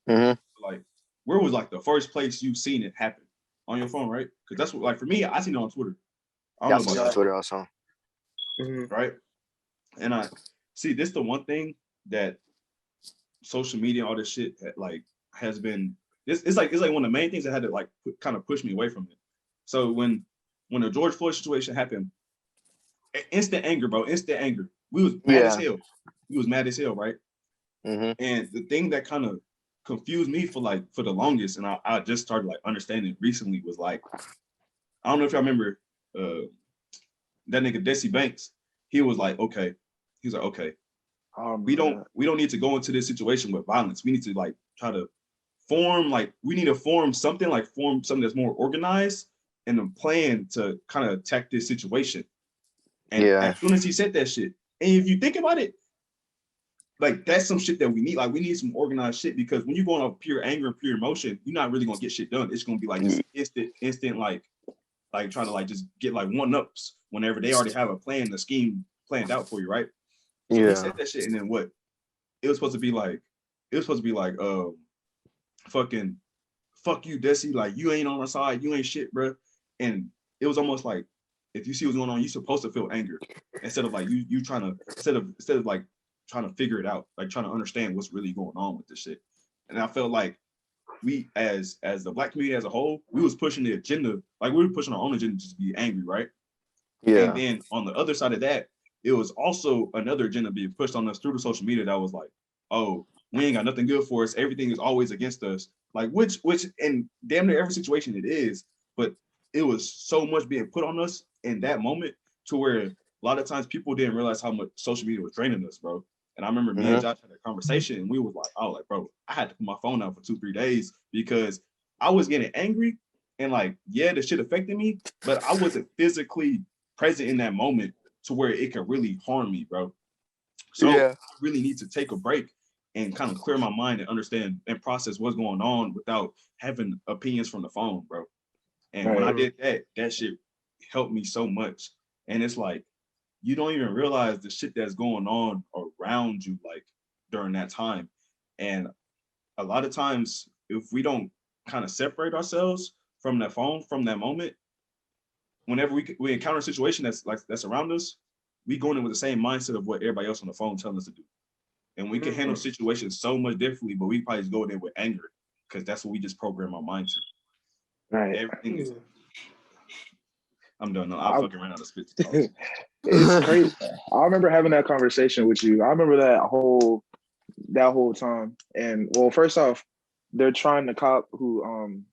Like, where was like the first place you've seen it happen? On your phone, right? Because that's what, like, for me, I seen it on Twitter. I don't know about on Twitter also. Right? And I see this the one thing that social media, all this shit, like, has been. It's like one of the main things that had to like kind of push me away from it. So when the George Floyd situation happened, instant anger, bro, instant anger. We was mad as hell. We was mad as hell, right? And the thing that kind of confused me for the longest, and I just started like understanding recently, was like, I don't know if y'all remember that nigga Desi Banks. He was like, okay, we don't need to go into this situation with violence. We need to like try to form something that's more organized and a plan to kind of attack this situation. And as soon as he said that shit, and if you think about it, like that's some shit that we need. Like we need some organized shit because when you're going off pure anger and pure emotion, you're not really gonna get shit done. It's gonna be like this instant like trying to like just get like one ups whenever they already have a plan, the scheme planned out for you, right? So he said that shit, and then what? It was supposed to be like, fucking fuck you, Desi. Like you ain't on our side, you ain't shit, bro. And it was almost like if you see what's going on, you're supposed to feel anger instead of like you trying to instead of like trying to figure it out, like trying to understand what's really going on with this shit. And I felt like we as the black community as a whole, we was pushing the agenda, like we were pushing our own agenda just to be angry, right? Yeah. And then on the other side of that, it was also another agenda being pushed on us through the social media that was like, oh, we ain't got nothing good for us. Everything is always against us. Like which in damn near every situation it is, but it was so much being put on us in that moment to where a lot of times people didn't realize how much social media was draining us, bro. And I remember me and Josh had a conversation and we was like, oh, like, bro, I had to put my phone out for 2-3 days because I was getting angry and like, yeah, the shit affected me, but I wasn't physically present in that moment to where it could really harm me, bro. So I really need to take a break and kind of clear my mind and understand and process what's going on without having opinions from the phone, bro. And when I did that, that shit helped me so much. And it's like, you don't even realize the shit that's going on around you, like during that time. And a lot of times, if we don't kind of separate ourselves from that phone, from that moment, whenever we encounter a situation that's around us, we go in with the same mindset of what everybody else on the phone telling us to do. And we can handle situations so much differently, but we probably just go there with anger because that's what we just program our mind to. Right. Everything is. I'm done. No, I fucking ran out of spit. It's crazy. I remember having that conversation with you. I remember that whole time. And well, first off, they're trying to cop who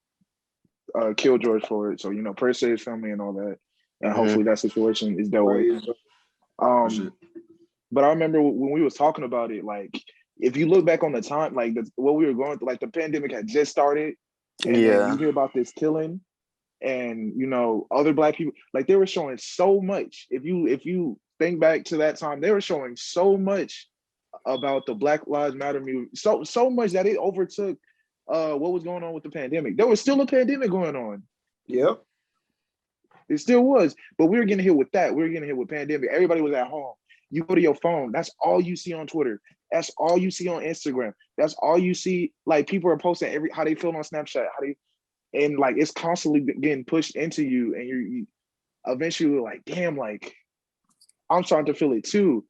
killed George Floyd. So prayers to his family and all that. And hopefully that situation is dealt with. But I remember when we was talking about it, like if you look back on the time, like what we were going through, like the pandemic had just started, and then you hear about this killing, and other Black people, like they were showing so much. If you think back to that time, they were showing so much about the Black Lives Matter movement, so much that it overtook what was going on with the pandemic. There was still a pandemic going on. Yep. It still was, but we were getting hit with that. We were getting hit with pandemic. Everybody was at home. You go to your phone, that's all you see on Twitter. That's all you see on Instagram. That's all you see. Like people are posting how they feel on Snapchat, and like it's constantly getting pushed into you, and you eventually like, damn, like I'm starting to feel it too.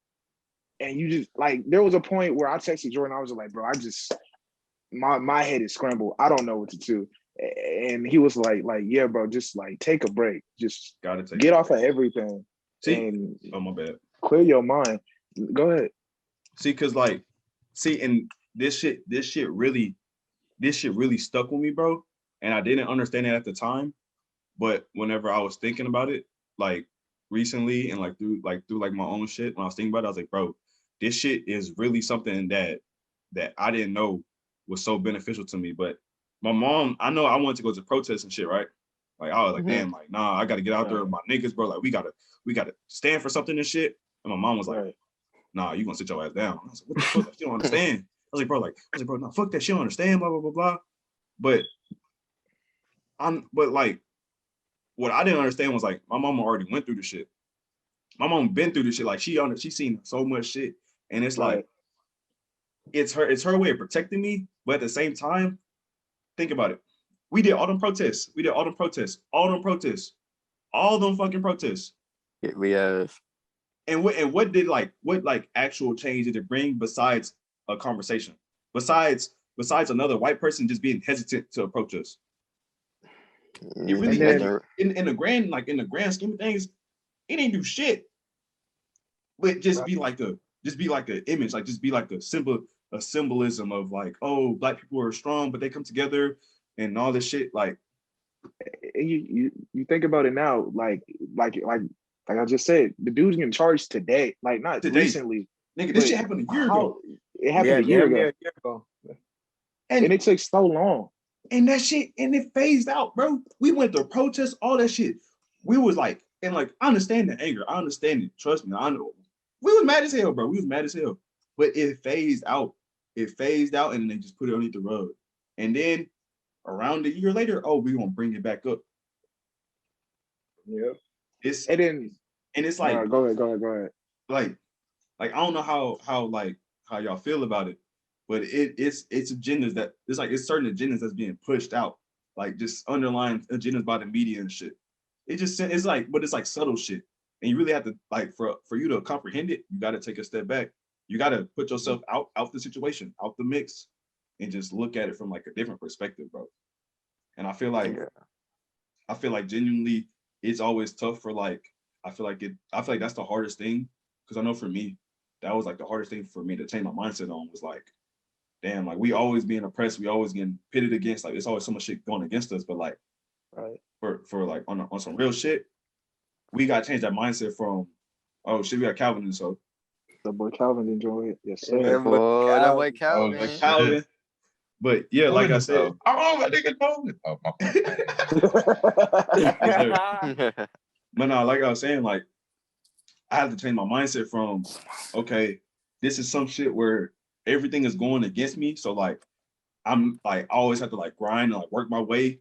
And you just like, there was a point where I texted Jordan, I was like, bro, my head is scrambled. I don't know what to do. And he was like, yeah, bro, just like take a break. Just get off of everything. And oh my bad. Clear your mind. Go ahead. And this shit really stuck with me, bro. And I didn't understand it at the time, but whenever I was thinking about it, like recently and like through my own shit, when I was thinking about it, I was like, bro, this shit is really something that I didn't know was so beneficial to me. But my mom, I know I wanted to go to protests and shit, right? Like I was like, damn, like nah, I gotta get out there with my niggas, bro. Like we gotta stand for something and shit. And my mom was like, nah, you gonna sit your ass down. I was like, what the fuck? She don't understand. I was like, bro, no, fuck that. She don't understand, blah, blah, blah, blah. But like, what I didn't understand was like, my mama already went through the shit. My mom been through this shit. Like she seen so much shit. And it's like, it's her way of protecting me. But at the same time, think about it. We did all them protests. All them fucking protests. Yeah, we have. And what actual change did it bring besides a conversation? Besides another white person just being hesitant to approach us? It really in the grand scheme of things, it ain't do shit. But just be like an image, like just be like a symbolism of like, oh, Black people are strong, but they come together and all this shit. Like, and you think about it now, like I just said, the dude's getting charged today, like not recently. Nigga, this shit happened a year ago. It happened a year ago. And it took so long. And that shit, and it phased out, bro. We went to protests, all that shit. We was like, and like, I understand the anger. I understand it. Trust me, I know. We was mad as hell, bro. We was mad as hell. but it phased out. It phased out, and then they just put it underneath the rug. And then around a year later, oh, we're gonna bring it back up. Yeah. It's And then and it's like go ahead. like I don't know how y'all feel about it, but it's agendas that it's certain agendas that's being pushed out, like just underlying agendas by the media and shit. It's like, but it's like subtle shit, and you really have to like for you to comprehend it, you got to take a step back. You got to put yourself out the situation, out the mix, and just look at it from like a different perspective, bro. And I feel like genuinely, it's always tough for like I feel like that's the hardest thing, because I know for me, that was like the hardest thing for me to change my mindset on, was like, damn, like we always being oppressed, we always getting pitted against, like there's always so much shit going against us, but like Right. for like on some real shit, we got to change that mindset from, oh shit, we got Calvin, and so The boy Calvin enjoy it. Yes, sir. Yeah, Boy, that boy Oh, Calvin. like Calvin. But yeah, like I said, oh, my nigga told me. Oh, my but no, like I was saying, like I had to change my mindset from, okay, this is some shit where everything is going against me. So like I'm like I always have to like grind and like work my way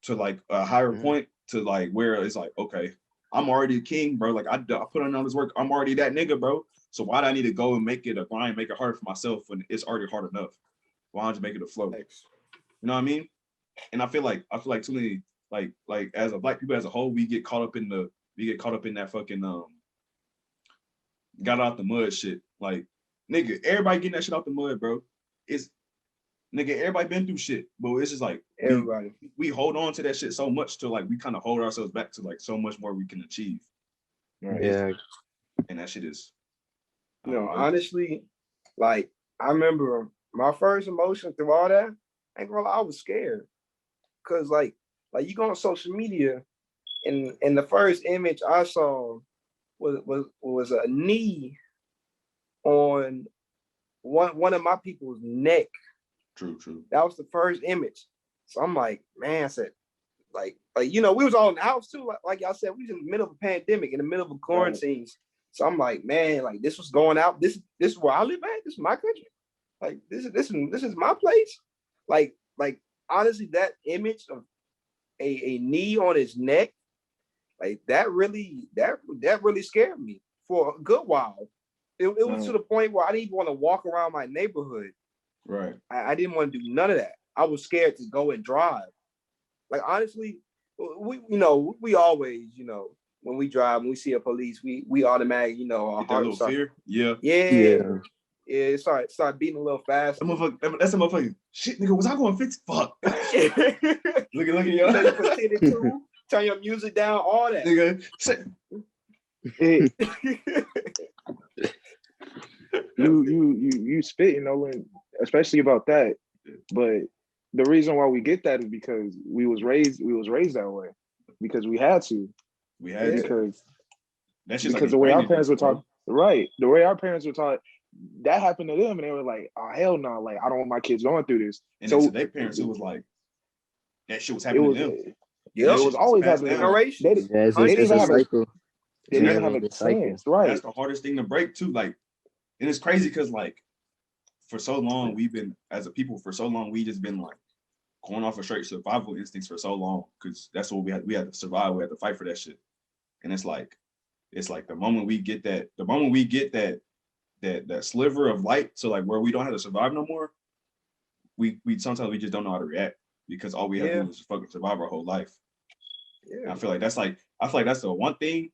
to like a higher point, to like where it's like, okay, I'm already a king, bro. Like I put on all this work. I'm already that nigga, bro. So why do I need to go and make it a grind, make it harder for myself when it's already hard enough? Why don't you make it a flow? You know what I mean? And I feel like too many like as a black people as a whole, we get caught up in that fucking got out the mud shit. Like, nigga, everybody getting that shit out the mud, bro. It's nigga, everybody been through shit, but it's just like everybody. We hold on to that shit so much to like we kind of hold ourselves back to like so much more we can achieve. Right. Yeah. And that shit is, Honestly, like I remember my first emotion through all that, I ain't gonna lie, I was scared. Cause like you go on social media, and the first image I saw was a knee on one of my people's neck. True. That was the first image. So I'm like, man, I said, like we was all in the house too. Like y'all said, we was in the middle of a pandemic, in the middle of a quarantine. Right. So I'm like, man, like this was going out. This is where I live at. This is my country. Like this is my place. Like honestly, that image of a knee on his neck, like that really scared me for a good while. It was to the point where I didn't even want to walk around my neighborhood. Right. I didn't want to do none of that. I was scared to go and drive. Like honestly, we always, when we drive, when we see a police, we automatically, our heart starts. Fear. Yeah. It start beating a little fast. That's a motherfucker. Shit, nigga, was I going 50? Fuck. look at yo. Turn your music down, all that. Nigga. You spit, especially about that. But the reason why we get that is because we was raised that way. Because we had to. Because the way our parents were taught, right? The way our parents were taught, that happened to them, and they were like, "Oh hell no! Like I don't want my kids going through this." And so to their parents, it was like that shit was happening to them. Yeah, it was always happening. They didn't have a chance, right? That's the hardest thing to break too. Like, and it's crazy because like for so long we've been as a people we just been like going off of straight survival instincts for so long, because that's what we had to survive. We had to fight for that shit. And it's like the moment we get that sliver of light, so like where we don't have to survive no more, we sometimes we just don't know how to react, because all we have to do is fucking survive our whole life. Yeah. I feel like that's the one thing,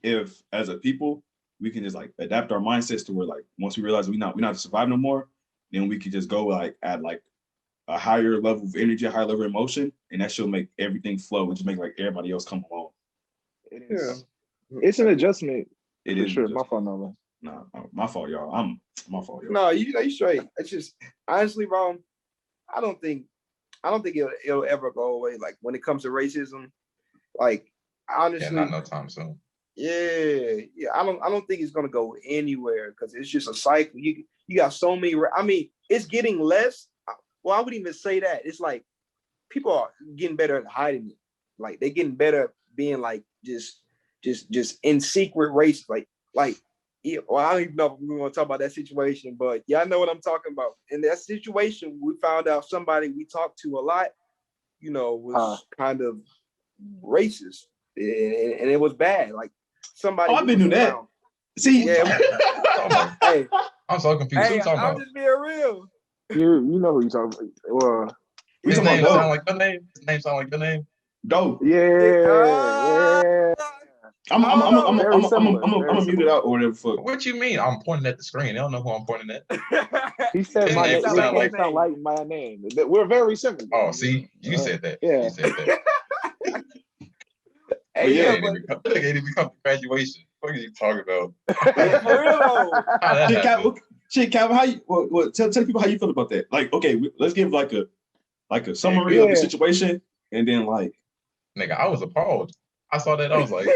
if as a people we can just like adapt our mindsets to where like once we realize we're not to survive no more, then we can just go like at like a higher level of energy, a higher level of emotion, and that should make everything flow and just make like everybody else come along. It is. It's an adjustment. It for is sure. My fault, no. Nah, my fault, y'all. My fault, y'all. No, you straight. It's just honestly, bro. I don't think it'll ever go away. Like when it comes to racism, like honestly, not no time soon. Yeah. I don't think it's gonna go anywhere, because it's just a cycle. You got so many. I mean, it's getting less. Well, I wouldn't even say that. It's like people are getting better at hiding it. Like they're getting better at being like just in secret race. Like Yeah, well, I don't even know if we want to talk about that situation, but yeah, I know what I'm talking about. In that situation, we found out somebody we talked to a lot, was kind of racist, and it was bad. Like somebody Oh, I've who been was doing that. around. See, Yeah, hey, I'm so confused. Who you talking I'm about? just being real. You know who you talking about. Well, we His talking name about sound dope. like your name. His name sound like your name. Dope. yeah. I'm I'm I'm I'm Very I'm I'm similar. I'm I'm Very I'm mute it similar. out or whatever. Fuck. What you mean? I'm pointing at the screen. They don't know who I'm pointing at. He said His my name name. sound Your sound name like. sound like my name. We're very similar. Oh, see, you said that. Yeah. You said that. Hey, yeah, Ain't even come to graduation. What are you talking about? yeah, for real though. How that Shit, happened? Calvin, how you? Tell people how you feel about that. Like, okay, let's give like a summary of the Yeah. situation, and then like, Nigga, I was appalled. I saw that. I was like,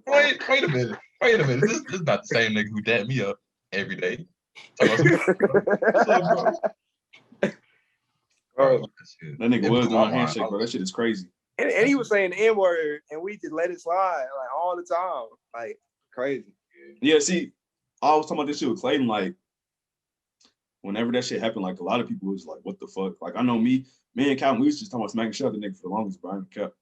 wait a minute. This is not the same nigga who dapped me up every day. Talking about what's up, bro? Bro. Shit. that nigga It was blew my doing a handshake, mind. bro. That shit is crazy. And he was saying the N word, and we just let it slide like all the time, like crazy. Yeah, see, I was talking about this shit with Clayton. Like, whenever that shit happened, like a lot of people was like, "What the fuck?" Like, I know me and Calvin, we was just talking about smacking shit out the nigga for the longest, bro. I ain't kept.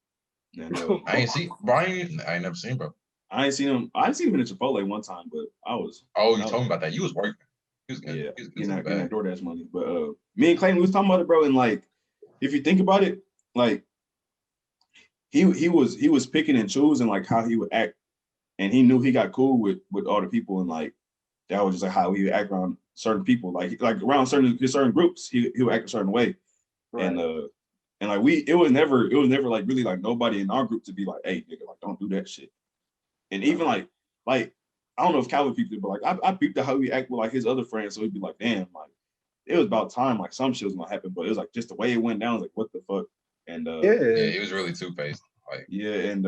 And I ain't see Brian. I ain't never seen bro. I ain't seen him. I ain't seen him in Chipotle one time, but I was. Oh, you told me about that. You was working. He was good. Yeah, He was getting good. that DoorDash money. But me and Clayton we was talking about it, bro. And like, if you think about it, like, he was picking and choosing like how he would act, and he knew he got cool with all the people, and like that was just like how he would act around certain people, like around certain groups, he would act a certain way, Right. and like it was never like really like nobody in our group to be like, hey nigga, like don't do that shit. And even like I don't know if Calvin peeped it, but like I peeped at how he act with like his other friends, so he'd be like, damn, like it was about time like some shit was gonna happen, but it was like just the way it went down, was like what the fuck. And Yeah, he was really two-faced. Like, yeah, and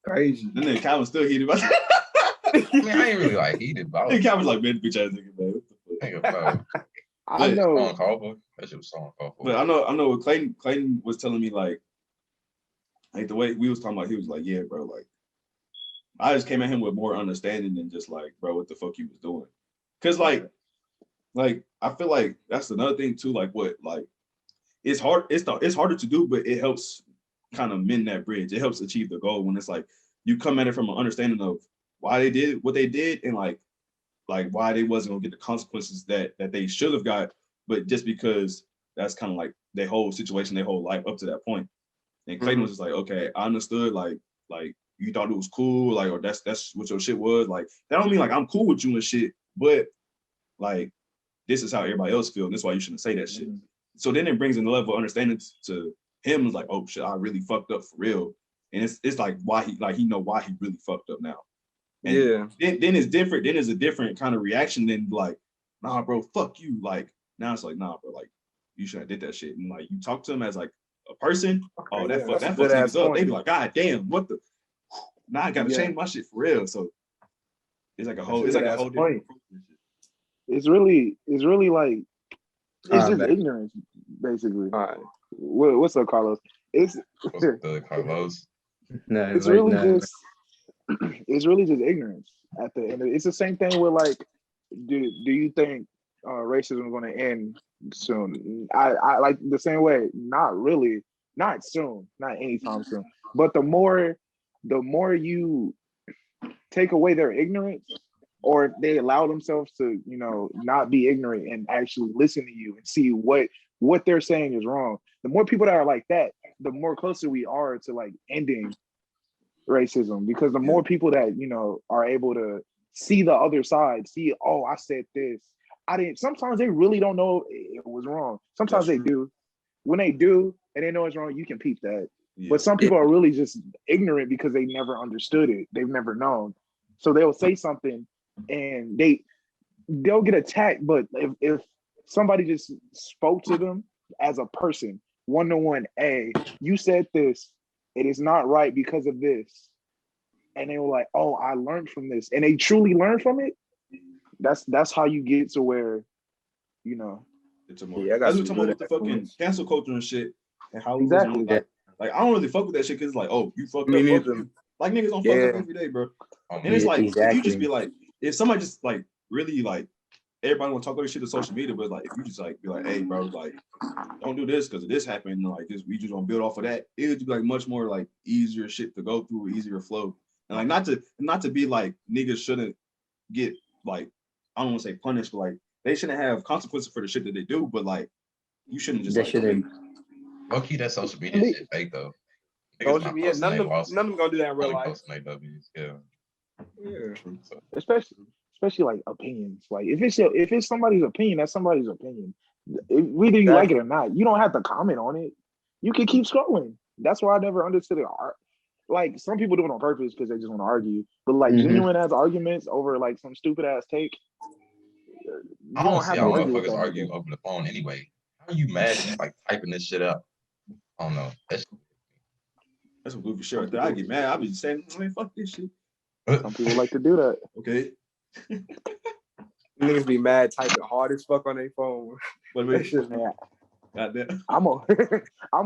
Crazy. and then Calvin still heated about I mean, I ain't really like heated, but I was Calvin's like, man, bitch ass nigga, man. What the fuck? nigga, bro. I But- know. Song called for. That shit was song called for. But I know what Clayton was telling me, like the way we was talking about, he was like, yeah, bro, like I just came at him with more understanding than just like, bro, what the fuck you was doing. Cause like I feel like that's another thing too, like what, like it's harder to do, but it helps kind of mend that bridge. It helps achieve the goal when it's like you come at it from an understanding of why they did what they did, and like why they wasn't gonna get the consequences that they should have got, but just because that's kind of like their whole situation, their whole life up to that point. And Clayton was just like, okay, I understood, like you thought it was cool, like, or that's what your shit was. Like, that don't mean like I'm cool with you and shit, but like this is how everybody else feels, and that's why you shouldn't say that shit. So then it brings in the level of understanding to him, is like, oh shit, I really fucked up for real. And it's like why he know why he really fucked up now. And Yeah. then it's different. Then it's a different kind of reaction than like, nah, bro, fuck you. Like now it's like, nah, bro, like you shouldn't have did that shit. And like you talk to him as like a person. Oh, that fucks niggas up. They be like, God damn, what the? Now I gotta change my shit for real. So it's like a whole different approach. It's really like it's just man. ignorance, basically. All right. What's up, Carlos? What's the Carlos? No, It's really just it's really just ignorance at the end. It's the same thing with like, do you think racism is going to end soon? I like the same way. Not really. Not soon. Not anytime soon. But the more you take away their ignorance, or if they allow themselves to, not be ignorant and actually listen to you and see what they're saying is wrong, the more people that are like that, the more closer we are to like ending racism. Because the more people that are able to see the other side, see, oh, I said this, I didn't. Sometimes they really don't know it was wrong. Sometimes they do. When they do and they know it's wrong, you can peep that. Yeah. But some people are really just ignorant because they never understood it. They've never known. So they'll say something and they'll get attacked. But if somebody just spoke to them as a person, one-to-one, hey, you said this, it is not right because of this. And they were like, oh, I learned from this. And they truly learned from it. That's how you get to where, It's a more. Yeah, I got That's what some talking about good with the fucking influence. cancel culture and shit, and how we Exactly. wasn't like I don't really fuck with that shit because it's like, oh, you fucked Me up, fuck neither. you. Like niggas don't fuck up every day, bro. And it's like if you just be like, if somebody just like really like everybody want to talk about this shit on social media, but like if you just like be like, hey bro, like don't do this because this happened, and like this, we just want to build off of that. It would be like much more like easier shit to go through, easier flow, and like not to be like niggas shouldn't get like I don't want to say punished, but like they shouldn't have consequences for the shit that they do, but like you shouldn't just That like shouldn't. Low key, that social media shit fake though. Niggas Social not media, posting none their of losses, them gonna do that in real only life. posting their W's. Yeah. Yeah. So, especially like opinions. Like if it's somebody's opinion, that's somebody's opinion. Whether you like it or not, you don't have to comment on it. You can keep scrolling. That's why I never understood it. Like some people do it on purpose because they just want to argue, but like genuine ass arguments over like some stupid ass take. I don't see how argue with motherfuckers that argue nigga. over the phone anyway. How are you mad at like typing this shit up? I don't know. That's some goofy shit right there. I get mad. I be saying, man, fuck this shit. Some people like to do that. Okay. Niggas be mad typing hard as fuck on their phone. But That shit, Man, goddamn. I'm gonna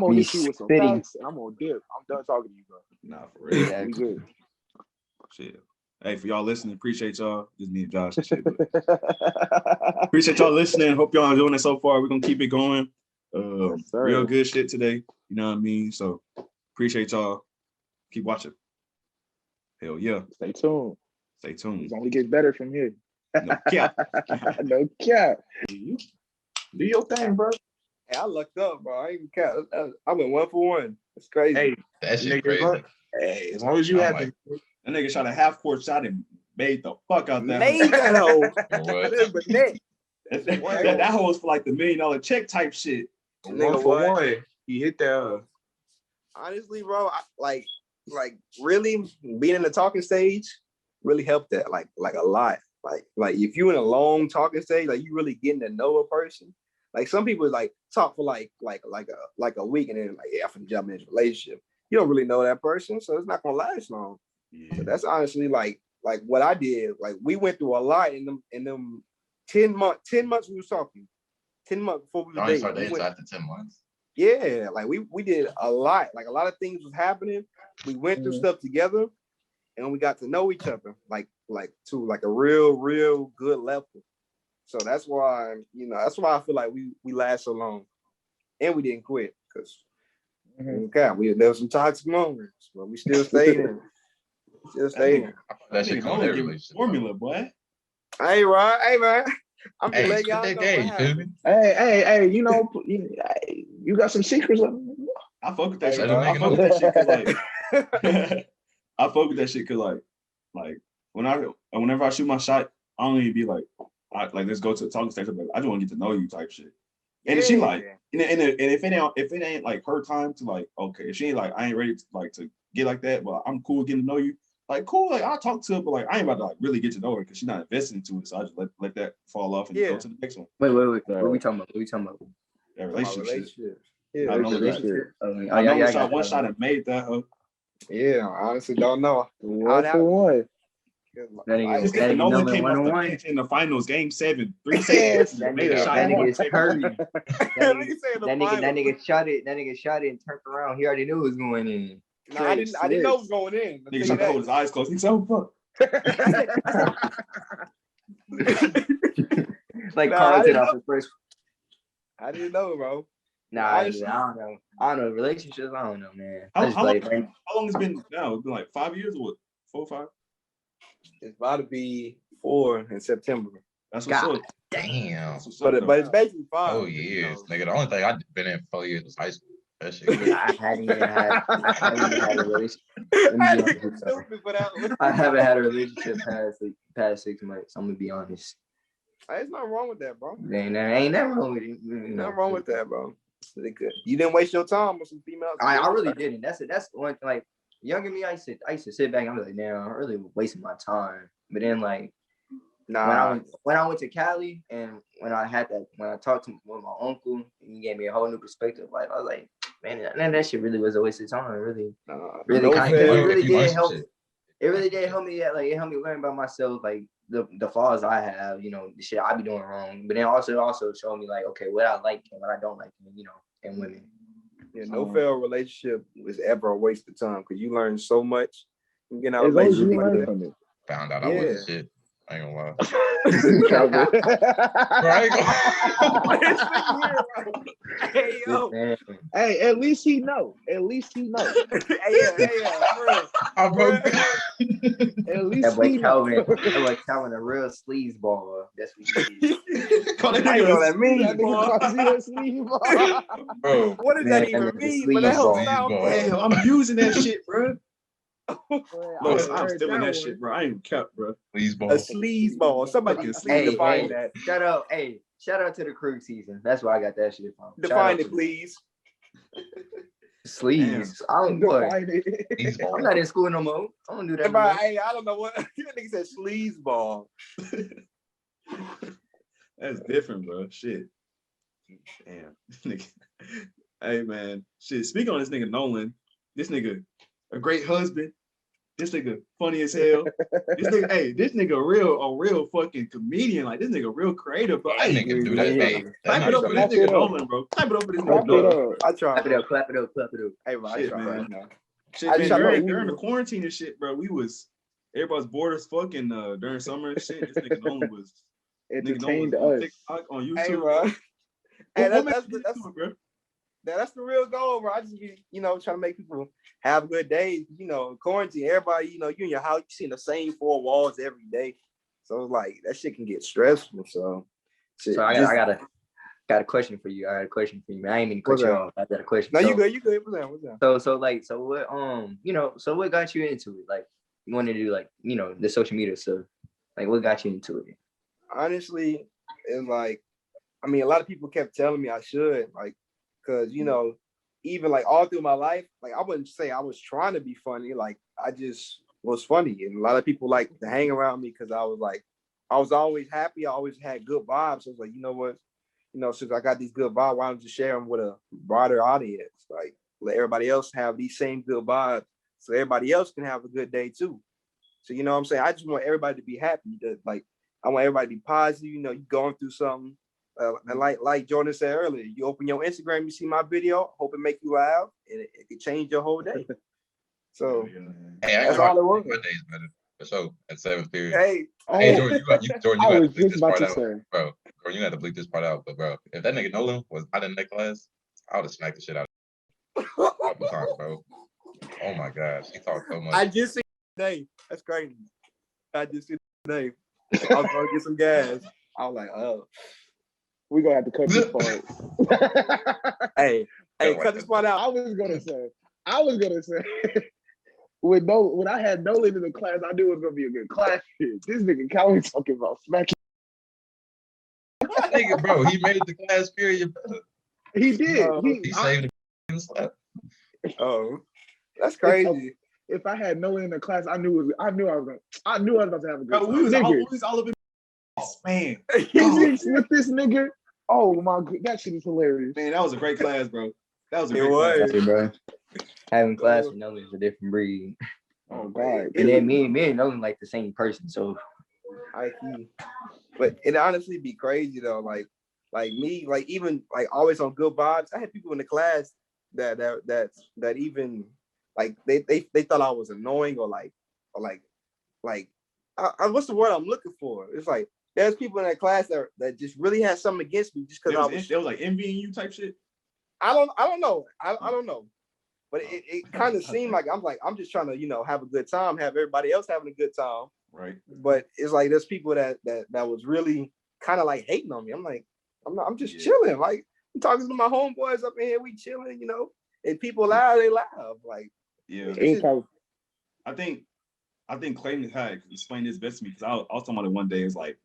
Be hit you with some spitting. facts and I'm gonna dip. I'm done talking to you, bro. Nah, for real. We good. Shit. Hey, for y'all listening, appreciate y'all. Just me and Josh and shit. Appreciate y'all listening. Hope y'all enjoying it so far. We're gonna keep it going. Yes, sir. Real good shit today. You know what I mean? So appreciate y'all. Keep watching. Hell yeah. Stay tuned. Stay tuned. It only gets better from here. No cap. No cap. Do your thing, bro. hey, I lucked up, bro. I ain't count. I went 1 for 1. It's crazy. Hey, That shit nigga, crazy. hey, as long as you I'm have like, That nigga shot a half court shot and made the fuck out that. Made that hoe. what? But net. That hoe was for like the $1 million check type shit. Nigga, 1 for what? 1, he hit that. Honestly, bro, like really being in the talking stage really helped that like a lot. Like if you in a long talking stage, like you really getting to know a person. Like some people like talk for like a week and then like yeah, I'm finna jump in this relationship. You don't really know that person, so it's not gonna last long. Yeah. So that's honestly like what I did. Like we went through a lot in them 10 months we was talking. 10 months before we You were only dating. start We dating went- after 10 months. yeah, like we did a lot. Like a lot of things was happening. We went through stuff together, and we got to know each other like to like a real good level. So that's why that's why I feel like we last so long, and we didn't quit because there was some toxic moments, but we still stayed in. Still stayed in. I thought that shit come with every relationship. Formula, boy. Hey, Ryan. Hey, man. I'm just Hey, letting spit y'all that know game, what you feel me? happened. Hey, you got some secrets. I fuck with that Hey, shit. bro. I fuck with that shit because like I fuck with that shit because like whenever I shoot my shot, I don't even be like let's go to the talking stage. I just want to get to know you type shit. And if she like, and if it ain't like her time to like, okay, if she ain't like, I ain't ready to get like that, but I'm cool with getting to know you. Like, cool, like I'll talk to her, but like I ain't about to like really get to know her because she's not invested into it. So I just let that fall off and go to the next one. Wait. What we talking about? That My relationship shit. relationship. Yeah, I know Relationship? I know shot one shot and made that hoe. yeah, I honestly don't know. 1 for 1. That nigga- Just that because nigga Nolan Nolan came off the 1-on-1. bench in the finals, game 7, 3 seconds, That made a nigga, shot. that hard. nigga is hurting. Nigga saying the final. That nigga shot it. That nigga shot it and turned around. He already knew it was going in. Nah, I didn't know it was going in. Nigga shot that with his eyes closed. He said, "Oh Like Nah, I Carlton didn't off know. the first. I didn't know, bro. Nah, Honestly. I don't know. I don't know. Relationships, I don't know, man. How- I just how like, How long has it been now? It's been like 5 years or what? 4 or 5? It's about to be 4 in September. That's what's God up. Damn. That's what's up, But though. it's basically 5. Oh, years. Nigga, the only thing I've been in 4 years was high school. That shit. I hadn't even had a relationship. I Let me be honest. stupid for that one. I haven't had a relationship past 6 months. I'm gonna be honest. There's nothing wrong with that, bro. Ain't nothing wrong with it. Nothing wrong with that, bro. You didn't waste your time with some females. I really didn't. That's the one thing. Like younger me, I used to sit back and I'm like, damn, I'm really wasting my time. But then like when I went to Cali and when I talked to with my uncle, and he gave me a whole new perspective. Like I was like, man, that shit really was a waste of time. Really no kind fair. of, it really If you learn did some help. shit. It really did help me. Like it helped me learn about myself, like the flaws I have, you know, the shit I be doing wrong. But then also showed me like, okay, what I like and what I don't like, you know, in women. Yeah, no failed relationship was ever a waste of time because you learn so much. You get out As of long as you relationship like learn that. from it. Found out I wasn't shit. I ain't gonna lie. Calvin. Bro, I ain't gonna. Hey yo, Man, Hey, at least he know. At least he know. hey, bro. I broke. At least that boy he Calvin, know. that boy Calvin, a real sleazeball. That's what he is. Call that I nigga know a that means, That nigga boy. calls you a sleeve. Bro, What does Man, that even that is a mean? But that whole sleazeball. sound Sleazeball. bad. Damn, I'm using that shit, bro. I No, never I'm heard stealing that one. shit, bro. I ain't kept, bro. please A ball. sleazeball. Somebody Fucking please Hey, define hey, that. shout out to the crew season. That's where I got that shit from. Shout Define out it, to please. sleeves. I don't boy. Define it. Please I'm ball. not in school no more. I don't do that. And No by, more. hey, I don't know what that nigga said. Sleazeball. That's different, bro. Shit. Damn. Nigga. Hey, man. Shit. Speaking on this nigga Nolan, this nigga a great husband. This nigga funny as hell. This nigga, hey, this nigga a real fucking comedian. Like this nigga real creative, bro. That Hey, nigga do that. Yeah. Hey, that's clap it not up for good. this nigga Nolan, bro. Clap it up for this Clap nigga it Nolan. up. I try. Clap it up, clap it up, clap it up. Hey, bro, I Shit, try man. right now. Shit, I man, just know during we- the quarantine and shit, bro, everybody was bored as fuck and during summer and shit. This nigga Nolan was Entertained on us. TikTok, on YouTube. Hey, bro. What- Hey, what that's made you that's do it, bro? that's the real goal, bro. I just be, trying to make people have good days. Quarantine, everybody, you in your house, you seeing the same four walls every day. So like that shit can get stressful. So, shit, So I just- got a question for you. I got a question for you, man. I ain't even cut What's you that? off. I got a question. No, so, you good. What's that? So what got you into it? Like you wanted to do like, the social media stuff. Like what got you into it? Honestly, it's like, I mean, a lot of people kept telling me I should, like, because even like all through my life, like I wouldn't say I was trying to be funny, like I just was funny, and a lot of people like to hang around me because I was always happy, I always had good vibes. So I was like, you know what, since I got these good vibes, why don't you share them with a broader audience? Like let everybody else have these same good vibes, so everybody else can have a good day too. So you know what I'm saying? I just want everybody to be happy. I want everybody to be positive. You going through something. And like Jordan said earlier, you open your Instagram, you see my video, hope it make you laugh, and it can change your whole day. So Hey, that's all it was. My day's better. For sure. At 7th period. Hey, Hey, Jordan, Jordan, I you got was to bleep just this about part to out, say. bro. Jordan, you got to bleep this part out. But bro, if that nigga Nolan was not in that class, I would have smacked the shit out of him a couple times, bro. Oh my gosh, he talked so much. I just see today. That's crazy. I just see today. I was gonna get some gas. I was like, oh, We gonna have to cut this part. hey, Don't like cut this that. part out. I was gonna say, when I had Nolan in the class, I knew it was gonna be a good class. This nigga Calvin talking about smacking. That nigga, bro, he made the class period better. He did. He saved the slap. Oh, that's crazy. If I had Nolan in the class, I knew I was about to have a good Bro, time. we was Nigga, all of it. Man, physics with this nigga. Oh my god, that shit is hilarious. man, that was a great class, bro. That was a It great was. class. Bro. Having class with Nolan is a different breed. Oh god. And then me and Nolan like the same person. So But it honestly be crazy though. Like me, like even like always on good vibes. I had people in the class that even like they thought I was annoying or like what's the word I'm looking for? It's like there's people in that class that just really had something against me just because It was like envying you type shit. I don't know. I don't know. But it kind of seemed like I'm just trying to, have a good time, have everybody else having a good time. Right. But it's like there's people that was really kind of like hating on me. I'm just Yeah. chilling. Like I'm talking to my homeboys up in here, we chilling, and people laugh, they laugh. Like Yeah. it's just- I think Clayton had explained this best to me because I was talking about it one day. It's like,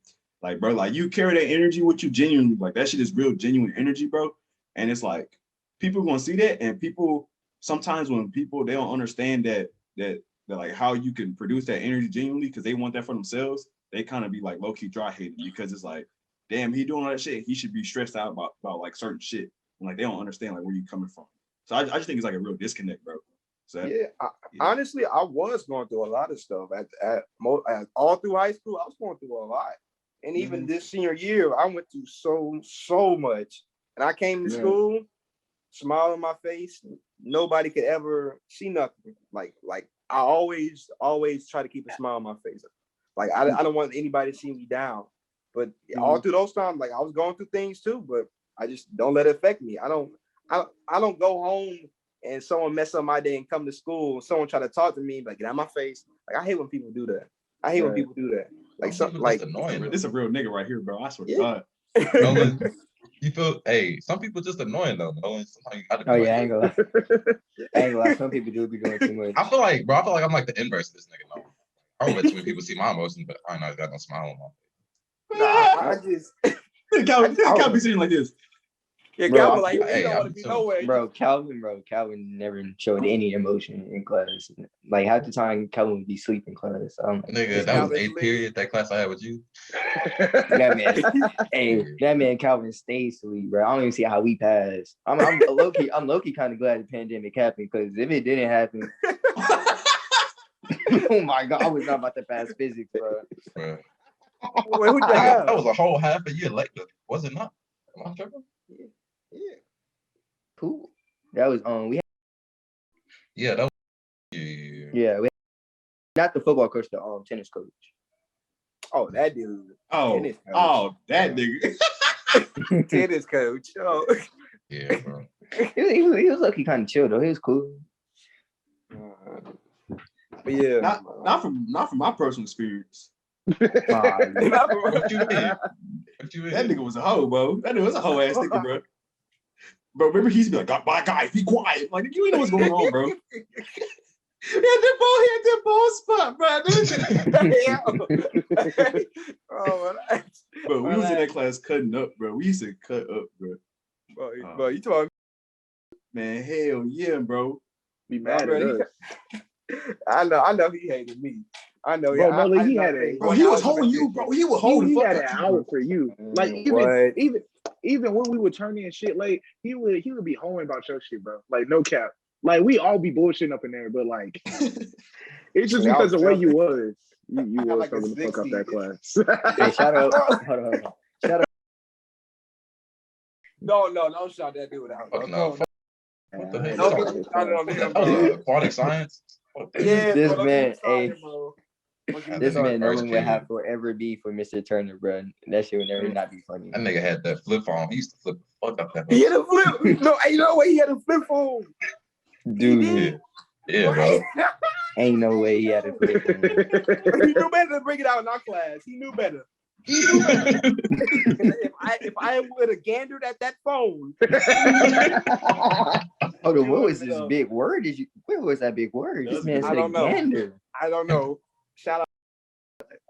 bro, like you carry that energy with you genuinely. Like that shit is real genuine energy, bro. And it's like people gonna see that, and people sometimes when people they don't understand that like how you can produce that energy genuinely because they want that for themselves, they kind of be like low key dry hating because it's like, damn, he doing all that shit. He should be stressed out about like certain shit, and like they don't understand like where you coming from. So I just think it's like a real disconnect, bro. So honestly, I was going through a lot of stuff at all through high school. I was going through a lot, and even this senior year, I went through so much. And I came to school, smile on my face. Nobody could ever see nothing. Like I always try to keep a smile on my face. Like I don't want anybody to see me down. But all through those times, like I was going through things too, but I just don't let it affect me. I don't go home and someone mess up my day and come to school and someone try to talk to me, like get out of my face. Like I hate when people do that. I hate when people do that. Like something like annoying. This is a real nigga right here, bro. I swear to Yeah. God. Nolan, you feel, hey, some people just annoying though. Nolan, sometimes you gotta be Oh like, yeah, I ain't gonna lie. Some people do be doing too much. I feel like I'm like the inverse of this nigga. No, I don't let too many people see my emotions, but I know I got no smile on my I just Calvin be sitting like this. yeah, Bro, Calvin, like hey, you don't I'm want to be too. nowhere. Calvin never showed any emotion in class. Like half the time, Calvin would be asleep in class. Nigga, that was 8th period, that class I had with you. That man, hey, that man Calvin stayed asleep, bro. I don't even see how we passed. I'm low key kind of glad the pandemic happened because if it didn't happen, oh my god, I was not about to pass physics, bro. Bro. Wait, who the hell? That was a whole half a year later, was it not? Am I tripping? Yeah. Cool. That was we had, Yeah, that was yeah, we had, not the football coach, the tennis coach. Oh, that dude. Oh, Tennis coach. oh, that nigga. Tennis coach. Oh. yeah, bro. He was lucky kind of chill though. He was cool. But yeah. Not from my personal experience. What you mean? That nigga was a hoe, bro. That nigga was a hoe ass nigga, bro. Bro, remember he used to be like, "My guy, be quiet." Like you ain't know what's going on, bro. He had that ball spot, bro. Oh, Bro, we was in that class cutting up, bro. We used to cut up, bro. Bro, you talking? Man, hell yeah, bro. Be mad Bro, at us. I know he hated me. I know. Bro, I Nolan, he know had they- a. Bro, he was holding you, bro. He was holding He fuck had an up, hour for you. Like What? even when we would turn in shit late, he would be hoeing about your shit, bro. Like no cap. Like we all be bullshitting up in there, but like it's just Yeah, because the way I- you was. You I was like a talking the fuck up 60. that class. Hey, shout out. Hold on. Shout out. No, don't shout that dude out. Fuck No, no. What the heck? no, What don't shout it on was him, that? bro. Aquatic science? What the Yeah, heck? This bro, don't man, get started, hey. bro. Don't get This That nigga man, no first one would have period. forever be for Mr. Turner, bro. That shit would never not be funny. That nigga had that flip phone. He used to flip the fuck up that He had a flip. No, you know what? He had a flip phone. Dude, Yeah, bro. ain't no way he had a flip phone. He knew better to bring it out in our class. He knew better. if I would have gandered at that phone. Hold on, what was this big word? Where was that big word? This man I said don't know. gander. I don't know. Shout out.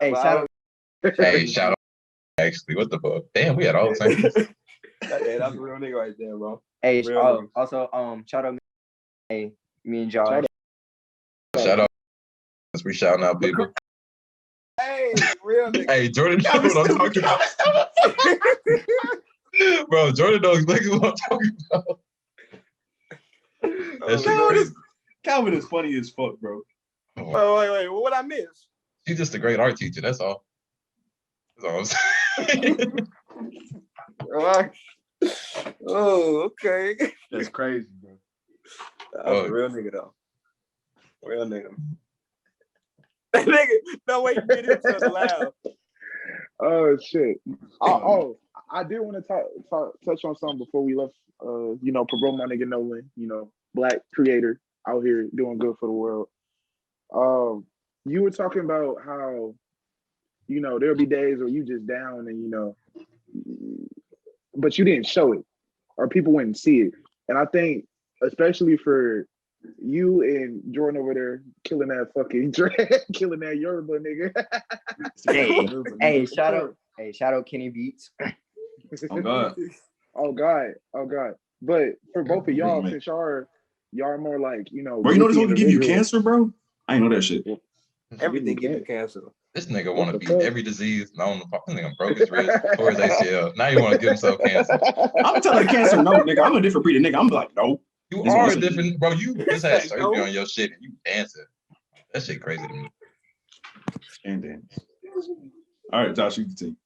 Hey, Well, shout out. Hey, shout out. Actually, what the fuck? Damn, we had all the same. Hey, that's a real nigga right there, bro. Hey, Real also, shout out. Hey, me and Josh. Shout out. We shouting out people. Hey, real nigga. Hey, Jordan knows what I'm talking about. Bro, Jordan knows exactly what I'm talking about. That shit crazy. Calvin is funny as fuck, bro. Wait. What I miss? She's just a great art teacher. That's all. That's all I'm saying. Oh, okay. That's crazy, bro. That's a real nigga though. Real nigga. That nigga, no way you get him to laugh. Oh shit. I did want to touch on something before we left. Promote my nigga Nolan, black creator out here doing good for the world. You were talking about how, there'll be days where you just down and but you didn't show it or people wouldn't see it. And I think especially for you and Jordan over there killing that fucking killing that Yoruba nigga. Hey, shout out Kenny Beats. Oh God. Oh God. But for both of y'all, since y'all are more like, Bro, you know this one can give you cancer, bro? I ain't know that shit. Everything give you cancer. This nigga want to beat every disease known to fuck. This nigga broke his wrist, tore his ACL. Now you want to give himself cancer. I'm telling cancer, no, nigga. I'm a different breed of nigga. I'm like, no. You This are was- a different, bro. You just had surgery No. on your shit and you dancing. That shit crazy to me. And then. All right, Josh, you continue.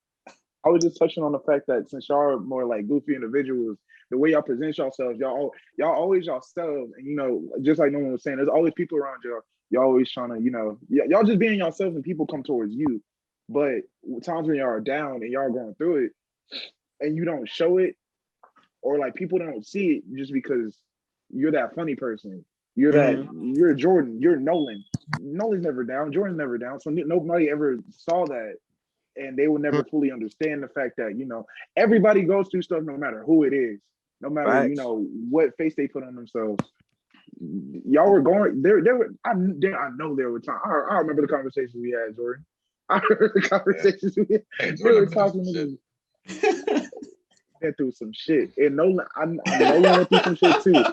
I was just touching on the fact that since y'all are more like goofy individuals, the way y'all present yourselves, y'all always yourselves, and just like no one was saying, there's always people around y'all Y'all always trying to, y'all just being yourself and people come towards you. But times when y'all are down and y'all going through it and you don't show it, or like people don't see it just because you're that funny person. You're Jordan, you're Nolan. Nolan's never down, Jordan's never down. So nobody ever saw that. And they will never fully understand the fact that, everybody goes through stuff no matter who it is, no matter, what face they put on themselves. Y'all were going there. I know there were times. I remember the conversations we had, Jordan. I heard the conversations we had. Hey, They were Jordan talking went through some shit. And Nolan, Nolan went through some shit too.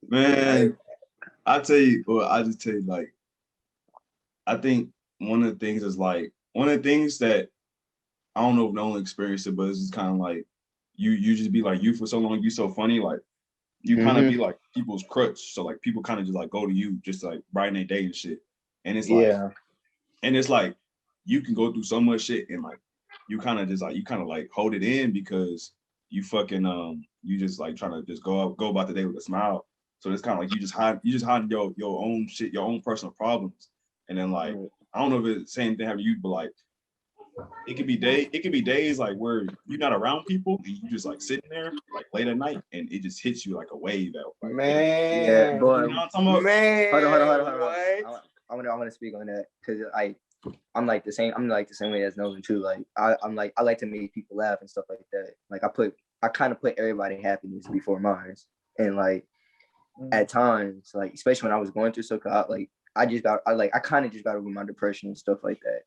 Man, I tell you, well, I just tell you, like, I think one of the things is like one of the things that I don't know if Nolan experienced it, but it's just kind of like you just be like you for so long, you so funny, like you kind of be like people's crutch. So like people kind of just like go to you just like brighten their day and shit. And it's like, and it's like you can go through so much shit and like you kind of just like hold it in because you fucking you just like trying to just go about the day with a smile. So it's kind of like you just hide your own shit, your own personal problems. And then like I don't know if it's the same thing happening to you, but like it could be days like where you're not around people and you just like sitting there like late at night and it just hits you like a wave out. Like, man, yeah, but you know what I'm talking about? Man, hold on. I want to speak on that because I'm like the same way as Nolan too. Like I like to make people laugh and stuff like that. Like I kind of put everybody's happiness before mine, and like at times, like especially when I was going through so I kind of just got over my depression and stuff like that.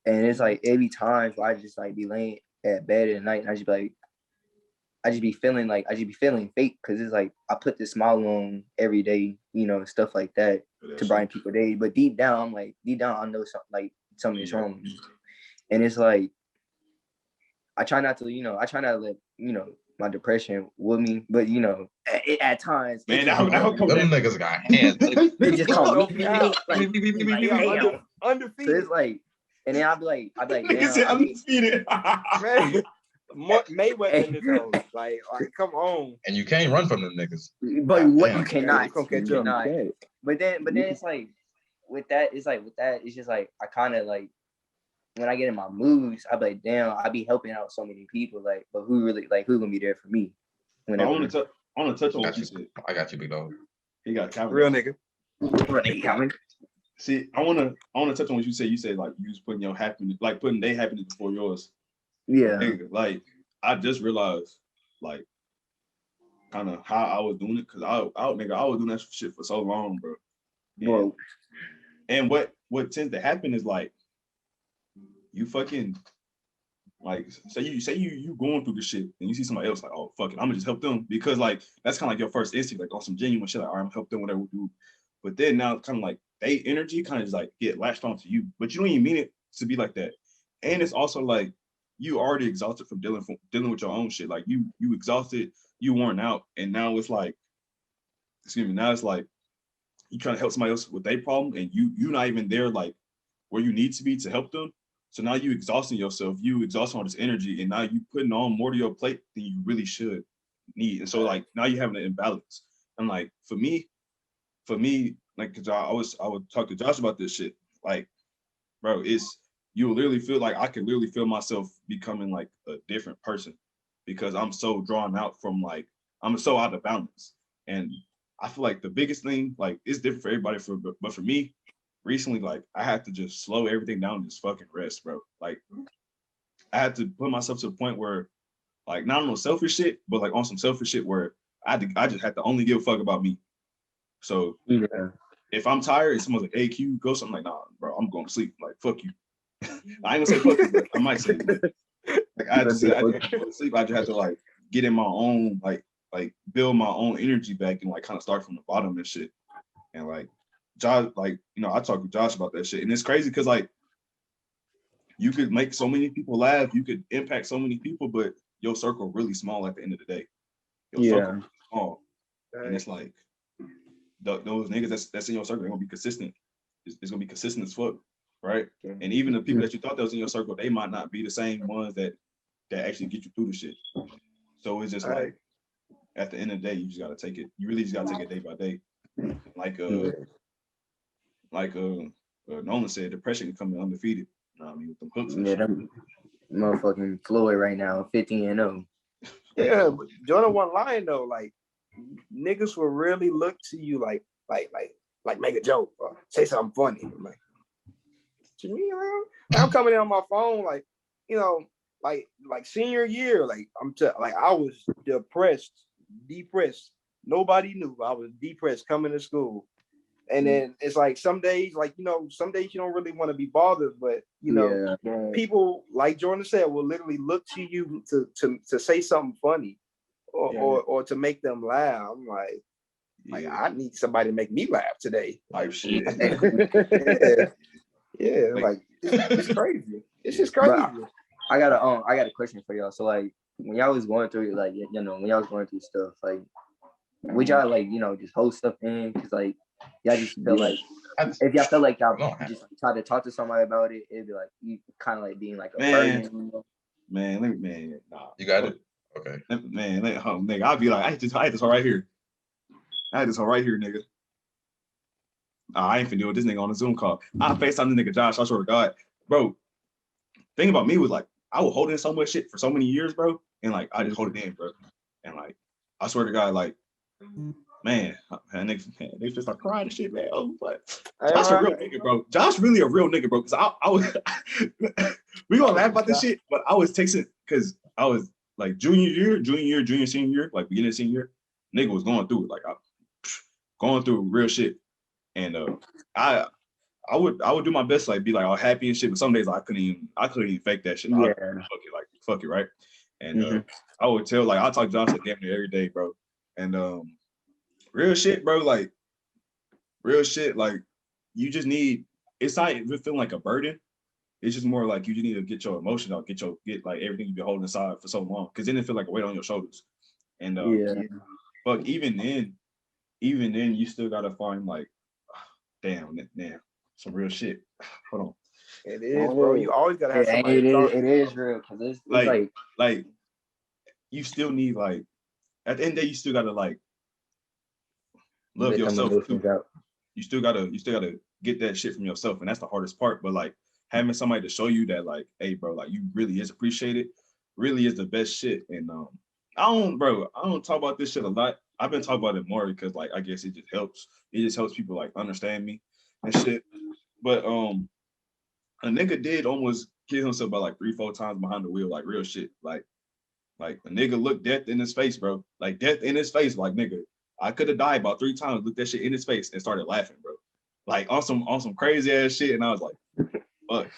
And it's like every time where I just like be laying at bed at night and I just be feeling fake because it's like I put this smile on every day, stuff like that to brighten people's day. But deep down I know something is wrong with me. And it's like I try not to let my depression with me, but at times man, them niggas got hands. They just come me out like undefeated. So it's like, and then I'll be like, Niggas say undefeated. Man, Mayweather in the zone. Like, come on. And you can't run from them niggas. But what damn, you cannot, you cannot. But then it's like with that, it's just like I kind of like when I get in my moods, I be like, damn, I be helping out so many people, like, but who gonna be there for me? Whenever. I want to touch on what you said. I got you, big dog. He got Calvin. Real nigga. See, I wanna touch on what you said. You said like you was putting your happiness, like putting their happiness before yours. Yeah. Nigga, like I just realized, like, kind of how I was doing it because I was doing that shit for so long, bro. And what tends to happen is like you fucking like say you going through the shit and you see somebody else like, oh fuck it, I'm gonna just help them because like that's kind of like your first instinct, like on some genuine shit, like all right, I'm gonna help them whatever we do. But then now it's kind of like they energy kind of just like get latched onto you, but you don't even mean it to be like that. And it's also like you already exhausted from dealing with your own shit. Like you exhausted, you worn out, and now it's like, now it's like you trying to help somebody else with their problem, and you not even there like where you need to be to help them. So now you exhausting yourself, you exhausting all this energy, and now you putting on more to your plate than you really should need. And so like now you're having an imbalance. And like for me, like because I would talk to Josh about this shit. Like, bro, you literally feel like I can literally feel myself becoming like a different person because I'm so drawn out from like I'm so out of balance. And I feel like the biggest thing, like it's different for everybody, but for me, recently, like I had to just slow everything down and just fucking rest, bro. Like I had to put myself to the point where, like, not on no selfish shit, but like on some selfish shit where I just had to only give a fuck about me. So if I'm tired and someone's like, hey, can you go something, like, nah, bro, I'm going to sleep. Like, fuck you. I ain't gonna say fuck you, but I might say it. Like I had to go to sleep. I just had to like get in my own, like build my own energy back and like kind of start from the bottom and shit. And like Josh, like, I talked to Josh about that shit. And it's crazy because like you could make so many people laugh, you could impact so many people, but your circle really small at the end of the day. Your circle really small. And it's like those niggas that's in your circle, they're gonna be consistent. It's gonna be consistent as fuck, right? And even the people that you thought that was in your circle, they might not be the same ones that actually get you through the shit. So it's just like at the end of the day, you just gotta take it. You really just gotta take it day by day. Like like Nolan said, depression can come in undefeated. You know what I mean, with them hooks and Yeah, shit. them motherfucking Floyd right now, 15-0. Yeah, but Jordan wasn't lying though. Like niggas will really look to you like make a joke or say something funny. I'm like, to me, I'm coming in on my phone like, you know, like senior year, like I was depressed. Nobody knew I was depressed coming to school. And then it's like some days, like, you know, some days you don't really want to be bothered, but you know, Yeah. people like Jordan said will literally look to you to say something funny or to make them laugh. I'm like I need somebody to make me laugh today. Type shit. Yeah, like it's crazy. It's just crazy. But I got a question for y'all. So like when y'all was going through like, you know, when y'all was going through stuff, like would y'all like, you know, just hold stuff in? Cause like y'all just feel like if y'all feel like y'all just try to talk to somebody about it, it'd be like you kind of like being like a burden. Man, nah. You got it? Okay. Nigga, I'd be like, I had this one right here. Nigga. I ain't finna deal with this nigga on a Zoom call. I FaceTime the nigga Josh, I swear to God. Bro, thing about me was like, I would hold in so much shit for so many years, bro. And like, I just hold it in, bro. And like, I swear to God, like, man, they just start crying and shit, man. Oh, but Josh a real nigga, bro. Josh really a real nigga, bro. Cause I was, we gonna laugh about this shit, but I was texting, cause I was like junior, senior year, like beginning of senior year, nigga was going through it, like going through real shit. And I would do my best, like be like all happy and shit, but some days I couldn't even fake that shit. Yeah. Fuck it, right? And I would tell, like, I talk to Josh damn near every day, bro. And real shit, bro, like you just need, it's not even feeling like a burden. It's just more like you just need to get your emotion out, get like everything you've been holding aside for so long, because then it feel like a weight on your shoulders. And but even then you still gotta find like, damn, some real shit. Hold on. It is, bro. You always gotta have somebody. It is real, because it's like you still need, like, at the end of the day, you still gotta like love yourself too. You still gotta get that shit from yourself, and that's the hardest part. But like having somebody to show you that, like, hey, bro, like you really is appreciated, really is the best shit. And I don't talk about this shit a lot. I've been talking about it more because, like, I guess it just helps. It just helps people like understand me and shit. But a nigga did almost kill himself by like 3-4 times behind the wheel, like real shit. Like a nigga looked death in his face, bro. Like death in his face, like, nigga, I could have died about 3 times, looked that shit in his face and started laughing, bro. Like on some crazy ass shit. And I was like, fuck.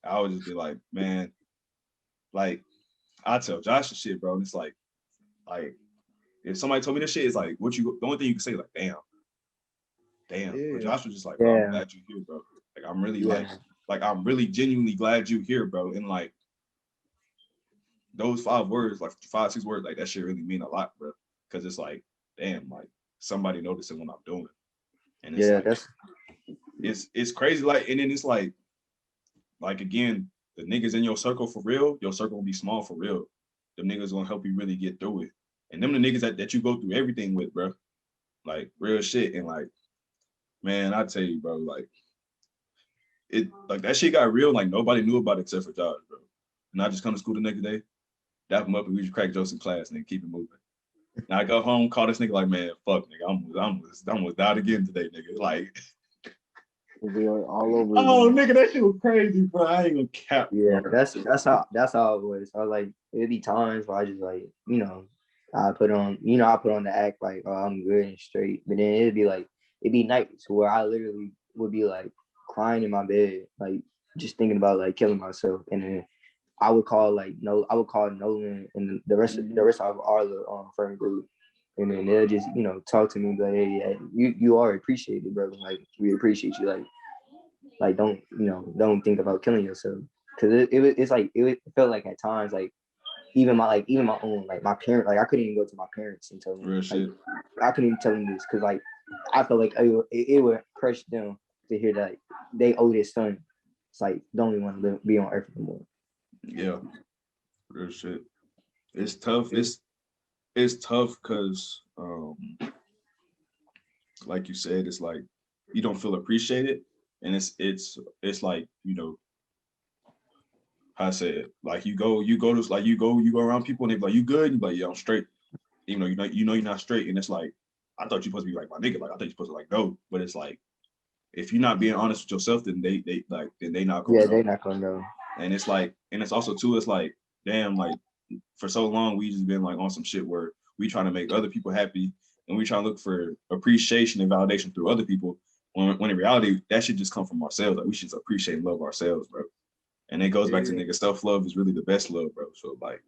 I would just be like, man, like I tell Josh the shit, bro. And it's like if somebody told me this shit, it's like the only thing you can say is like, damn. Yeah. But Josh was just like, bro, I'm glad you're here, bro. Like I'm really like I'm really genuinely glad you're here, bro. And like those 5 words, like 5-6 words, like that shit really mean a lot, bro. Cause it's like, damn, like somebody noticing what I'm doing. And it's it's crazy. Like, and then it's like again, the niggas in your circle for real, your circle will be small for real. Them niggas gonna help you really get through it. And them the niggas that you go through everything with, bro. Like real shit. And like, man, I tell you, bro, like it, like that shit got real. Like nobody knew about it except for Josh, bro. And I just come to school the next day, dap him up, and we just crack jokes in class and then keep it moving. And I go home, call this nigga like, man, fuck, nigga, I'm almost died again today, nigga. Like, all over. Oh, nigga, that shit was crazy, bro. I ain't gonna cap. Yeah, that's how it was. I was like, it'd be times where I just like, you know, I put on the act like, oh, I'm good and straight. But then it'd be nights where I literally would be like crying in my bed, like just thinking about like killing myself. And then I would call Nolan and the rest of our friend group. And then they'll just, you know, talk to me, like, hey, you are appreciated, bro. Like, we appreciate you. Like don't think about killing yourself. Cause it felt like at times, like even my own, like my parents, like I couldn't even go to my parents and tell them. Real shit. I couldn't even tell them this because like I felt like it would crush them to hear that they owe their son. It's like don't even want to be on earth anymore. Yeah, real shit. It's tough. It's tough because, like you said, it's like you don't feel appreciated, and it's like, you know, how I say it, like you go to like you go around people and they be like, you good? And you be like, yeah, I'm straight. Even though you know you're not straight, and it's like, I thought you're supposed to be like my nigga, like I thought you're supposed to like go, but it's like, if you're not being honest with yourself, then they not gonna Yeah, know. they not gonna know. And it's like, and it's also too, it's like, damn, like for so long we just been like on some shit where we trying to make other people happy and we trying to look for appreciation and validation through other people. When in reality, that should just come from ourselves. Like we should appreciate and love ourselves, bro. And it goes back to nigga, self-love is really the best love, bro. So like,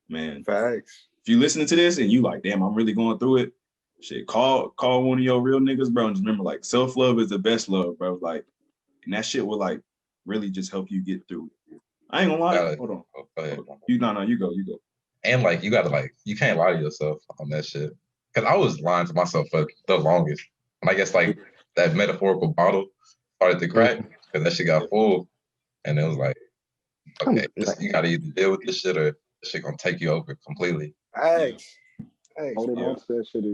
man, Facts. if you listening to this and you like, damn, I'm really going through it, shit, call one of your real niggas, bro. And just remember, like, self-love is the best love, bro. Like, and that shit will like really just help you get through it. I ain't gonna lie. Hold on. Oh, go ahead. You go. And like you gotta like you can't lie to yourself on that shit. Cause I was lying to myself for the longest. And I guess like that metaphorical bottle started to crack because that shit got full. And it was like, okay, you gotta either deal with this shit or this shit gonna take you over completely. Facts. Holding on to that shit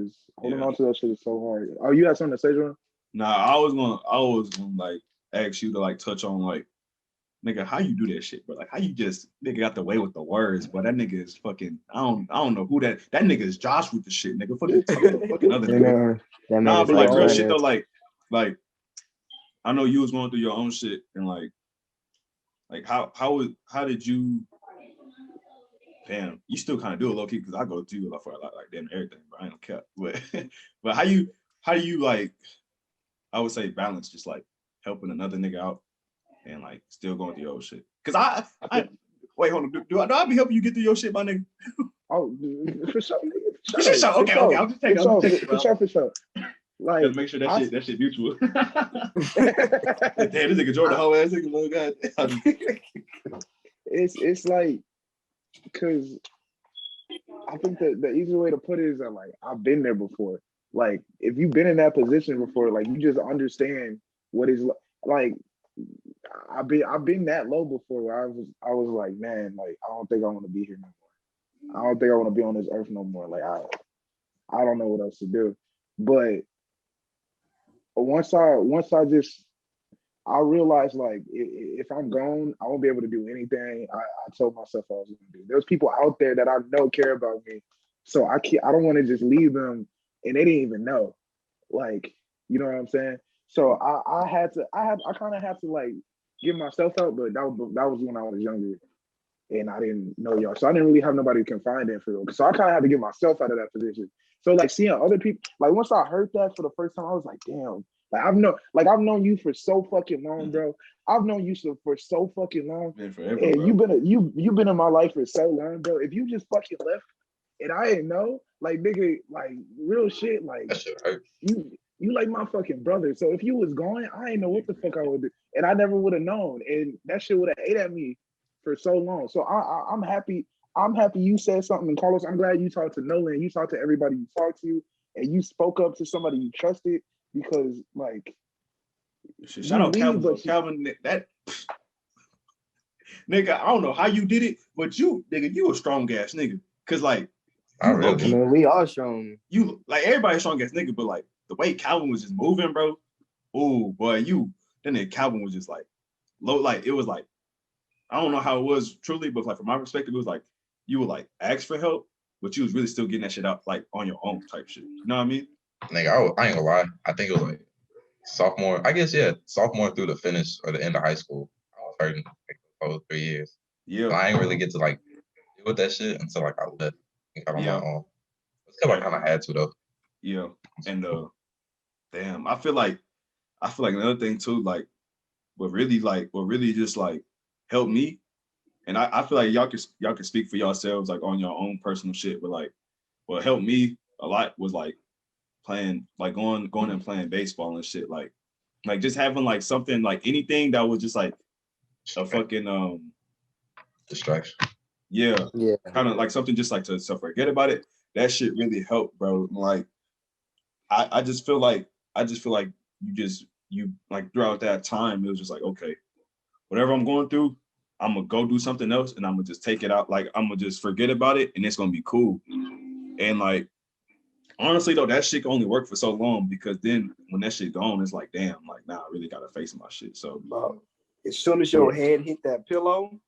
is so hard. Oh, you had something to say, Jordan? Nah, I was gonna like ask you to like touch on like, nigga, how you do that shit, bro? Like how you just nigga got the way with the words, but that nigga is fucking, I don't know who that nigga is. Josh with the shit, nigga. Fucking other nigga. Nah, but like real shit though, like I know you was going through your own shit and like how did you? Damn, you still kind of do it low key because I go to you for a lot, like damn everything, but I don't care. But how do you like? I would say balance, just like helping another nigga out and like still going through your old shit. Cause I wait, hold on. Do I be helping you get through your shit, my nigga? Oh, for sure. Okay. I'll just take it. For sure. Like, just make sure that shit mutual. Damn, this nigga Jordan, whole ass nigga, little guy. It's like, cause I think that the easy way to put it is that like I've been there before. Like if you've been in that position before, like you just understand what is like. I've been that low before where I was like, man, like I don't think I want to be here no more. I don't think I want to be on this earth no more. Like I don't know what else to do. But once I realized like if I'm gone, I won't be able to do anything I told myself I was going to do. There's people out there that I know care about me, so I don't want to just leave them and they didn't even know. Like, you know what I'm saying? So I kind of had to like give myself out, but that was when I was younger and I didn't know y'all, so I didn't really have nobody to confide in for real. So I kind of had to get myself out of that position. So like seeing other people, like once I heard that for the first time, I was like, damn. Like I've known you for so fucking long, bro. I've known you for so fucking long. Man, forever, and bro. you've been in my life for so long, bro. If you just fucking left and I didn't know, like nigga, like real shit, like That shit hurt. you like my fucking brother. So if you was gone, I ain't know what the fuck I would do, and I never would have known, and that shit would have ate at me for so long. So I'm happy. I'm happy you said something, and Carlos, I'm glad you talked to Nolan. You talked to everybody you talked to, and you spoke up to somebody you trusted. Because like, shout out Calvin. Calvin, that nigga, I don't know how you did it, but you a strong ass nigga. Cause like, really. I mean, we all strong. You like everybody's strong ass nigga, but like the way Calvin was just moving, bro. Oh boy, then Calvin was just like low. Like it was like, I don't know how it was truly, but like from my perspective, it was like you would like ask for help, but you was really still getting that shit out like on your own type shit. You know what I mean? Nigga, I ain't gonna lie. I think it was like sophomore. I guess sophomore through the finish or the end of high school. I was hurting like those 3 years. Yeah, but I ain't really get to like deal with that shit until like I left and got on my own. It's because I kind of had to though. Yeah, and damn, I feel like another thing too, like what really just like helped me, and I feel like y'all can speak for yourselves like on your own personal shit, but like what helped me a lot was like playing, like going and playing baseball and shit, like just having like something, like anything that was just like a fucking distraction. Yeah. Kind of like something just like to forget about it. That shit really helped, bro. Like I just feel like you like throughout that time, it was just like, okay, whatever I'm going through, I'm gonna go do something else and I'm gonna just take it out. Like I'm gonna just forget about it and it's gonna be cool. And like honestly though, that shit can only work for so long because then when that shit gone, it's like, damn, like now I really gotta face my shit. So Bro, as soon as your head hit that pillow,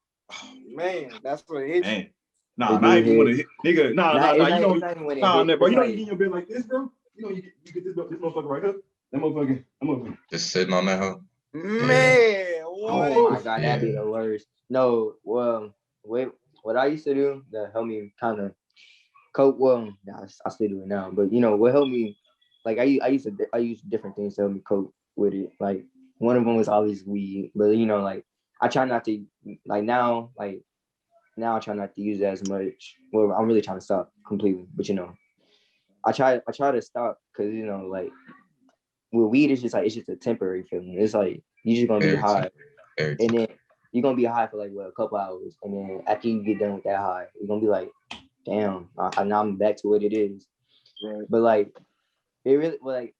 man, that's what it is. man, nah, It not do even hit. when it hit, nigga, nah, you know, It's not even when it nah, hit. man, bro, It's you know like, you get in your bed like this, bro. You know you get this motherfucker right here. That motherfucker. Just sitting on that hoe. Man, oh what? my god, that'd be the worst. No, well, what I used to do that helped me kind of cope. Well, nah, I still do it now, but you know what helped me? Like I use different things to help me cope with it. Like one of them was always weed, but you know, like I try not to now I try not to use it as much. Well, I'm really trying to stop completely, but you know, I try to stop because you know, like with weed, it's just a temporary feeling. It's like you're just gonna be high, and then you're gonna be high for like a couple hours, and then after you get done with that high, you're gonna be like, damn, now I'm back to what it is. Right. But like, it really like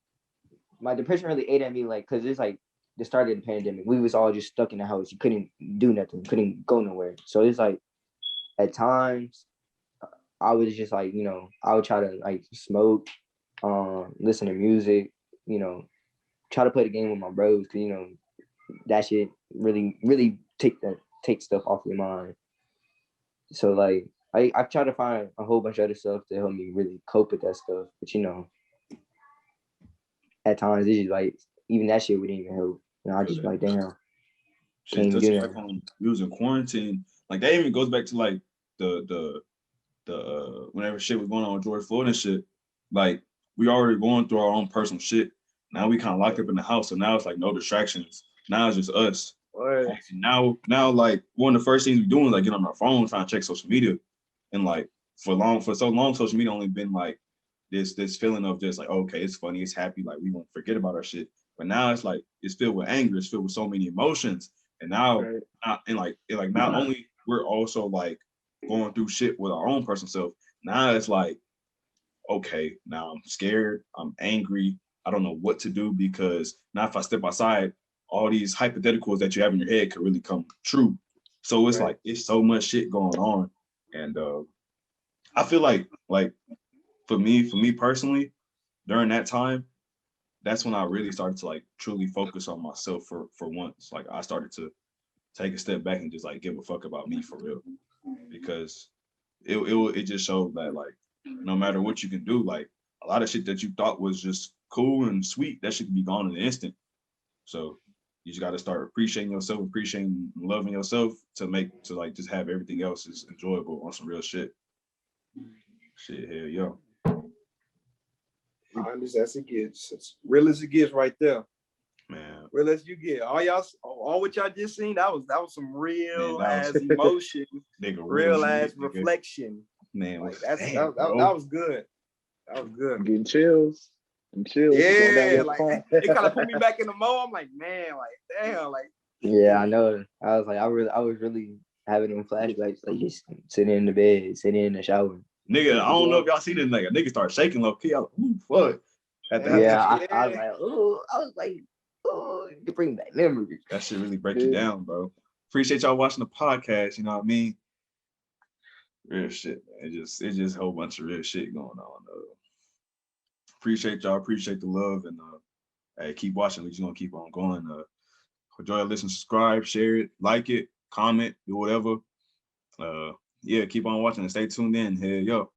my depression really ate at me, like, cause it's like the start of the pandemic. We was all just stuck in the house. You couldn't do nothing, couldn't go nowhere. So it's like at times I was just like, you know, I would try to like smoke, listen to music, you know, try to play the game with my bros, cause you know that shit really take stuff off your mind. So like I try to find a whole bunch of other stuff to help me really cope with that stuff. But you know, at times it's just like even that shit wouldn't even help. You know, I just be like, damn, shit can't just do like that. we was in quarantine. Like that even goes back to like the whenever shit was going on with George Floyd and shit. Like we already going through our own personal shit. Now we kind of locked up in the house, so now it's like no distractions. Now it's just us. What? Now like one of the first things we doing is like get on our phone trying to check social media, and like for so long social media only been like this feeling of just like, okay, it's funny, it's happy, like we won't forget about our shit. But now it's like it's filled with anger, it's filled with so many emotions, and now not only we're also like going through shit with our own personal self. Now it's like, okay, now I'm scared, I'm angry, I don't know what to do because now if I step outside, all these hypotheticals that you have in your head could really come true. So it's like it's so much shit going on, and I feel like for me personally, during that time, that's when I really started to like truly focus on myself for once. Like I started to take a step back and just like give a fuck about me for real, because it just showed that like no matter what you can do, like a lot of shit that you thought was just cool and sweet, that shit can be gone in an instant. So you just got to start appreciating yourself, appreciating and loving yourself to like just have everything else is enjoyable on some real shit. Shit, hell yo. Honest as it gets. It's real as it gets right there. Man. Real as you get. All what y'all just seen, that was some real ass emotion, real ass reflection. Man, like that was good. That was good. I'm getting chills. Yeah, like it kind of put me back in the mode. I'm like, man, like damn, like. Yeah, I know. I was like, I was really having them flashbacks, like just sitting in the bed, sitting in the shower. Nigga, I don't know if y'all seen it. Like a nigga start shaking low key. I was like, ooh, fuck. I was like, oh, you bring back memories. That shit really break you down, bro. Appreciate y'all watching the podcast. You know what I mean? Real shit, man. It's just a whole bunch of real shit going on. Appreciate y'all. Appreciate the love, and hey, keep watching. We're just gonna keep on going. Enjoy, listen, subscribe, share it, like it, comment, do whatever. Yeah, keep on watching and stay tuned in. Hey, yo.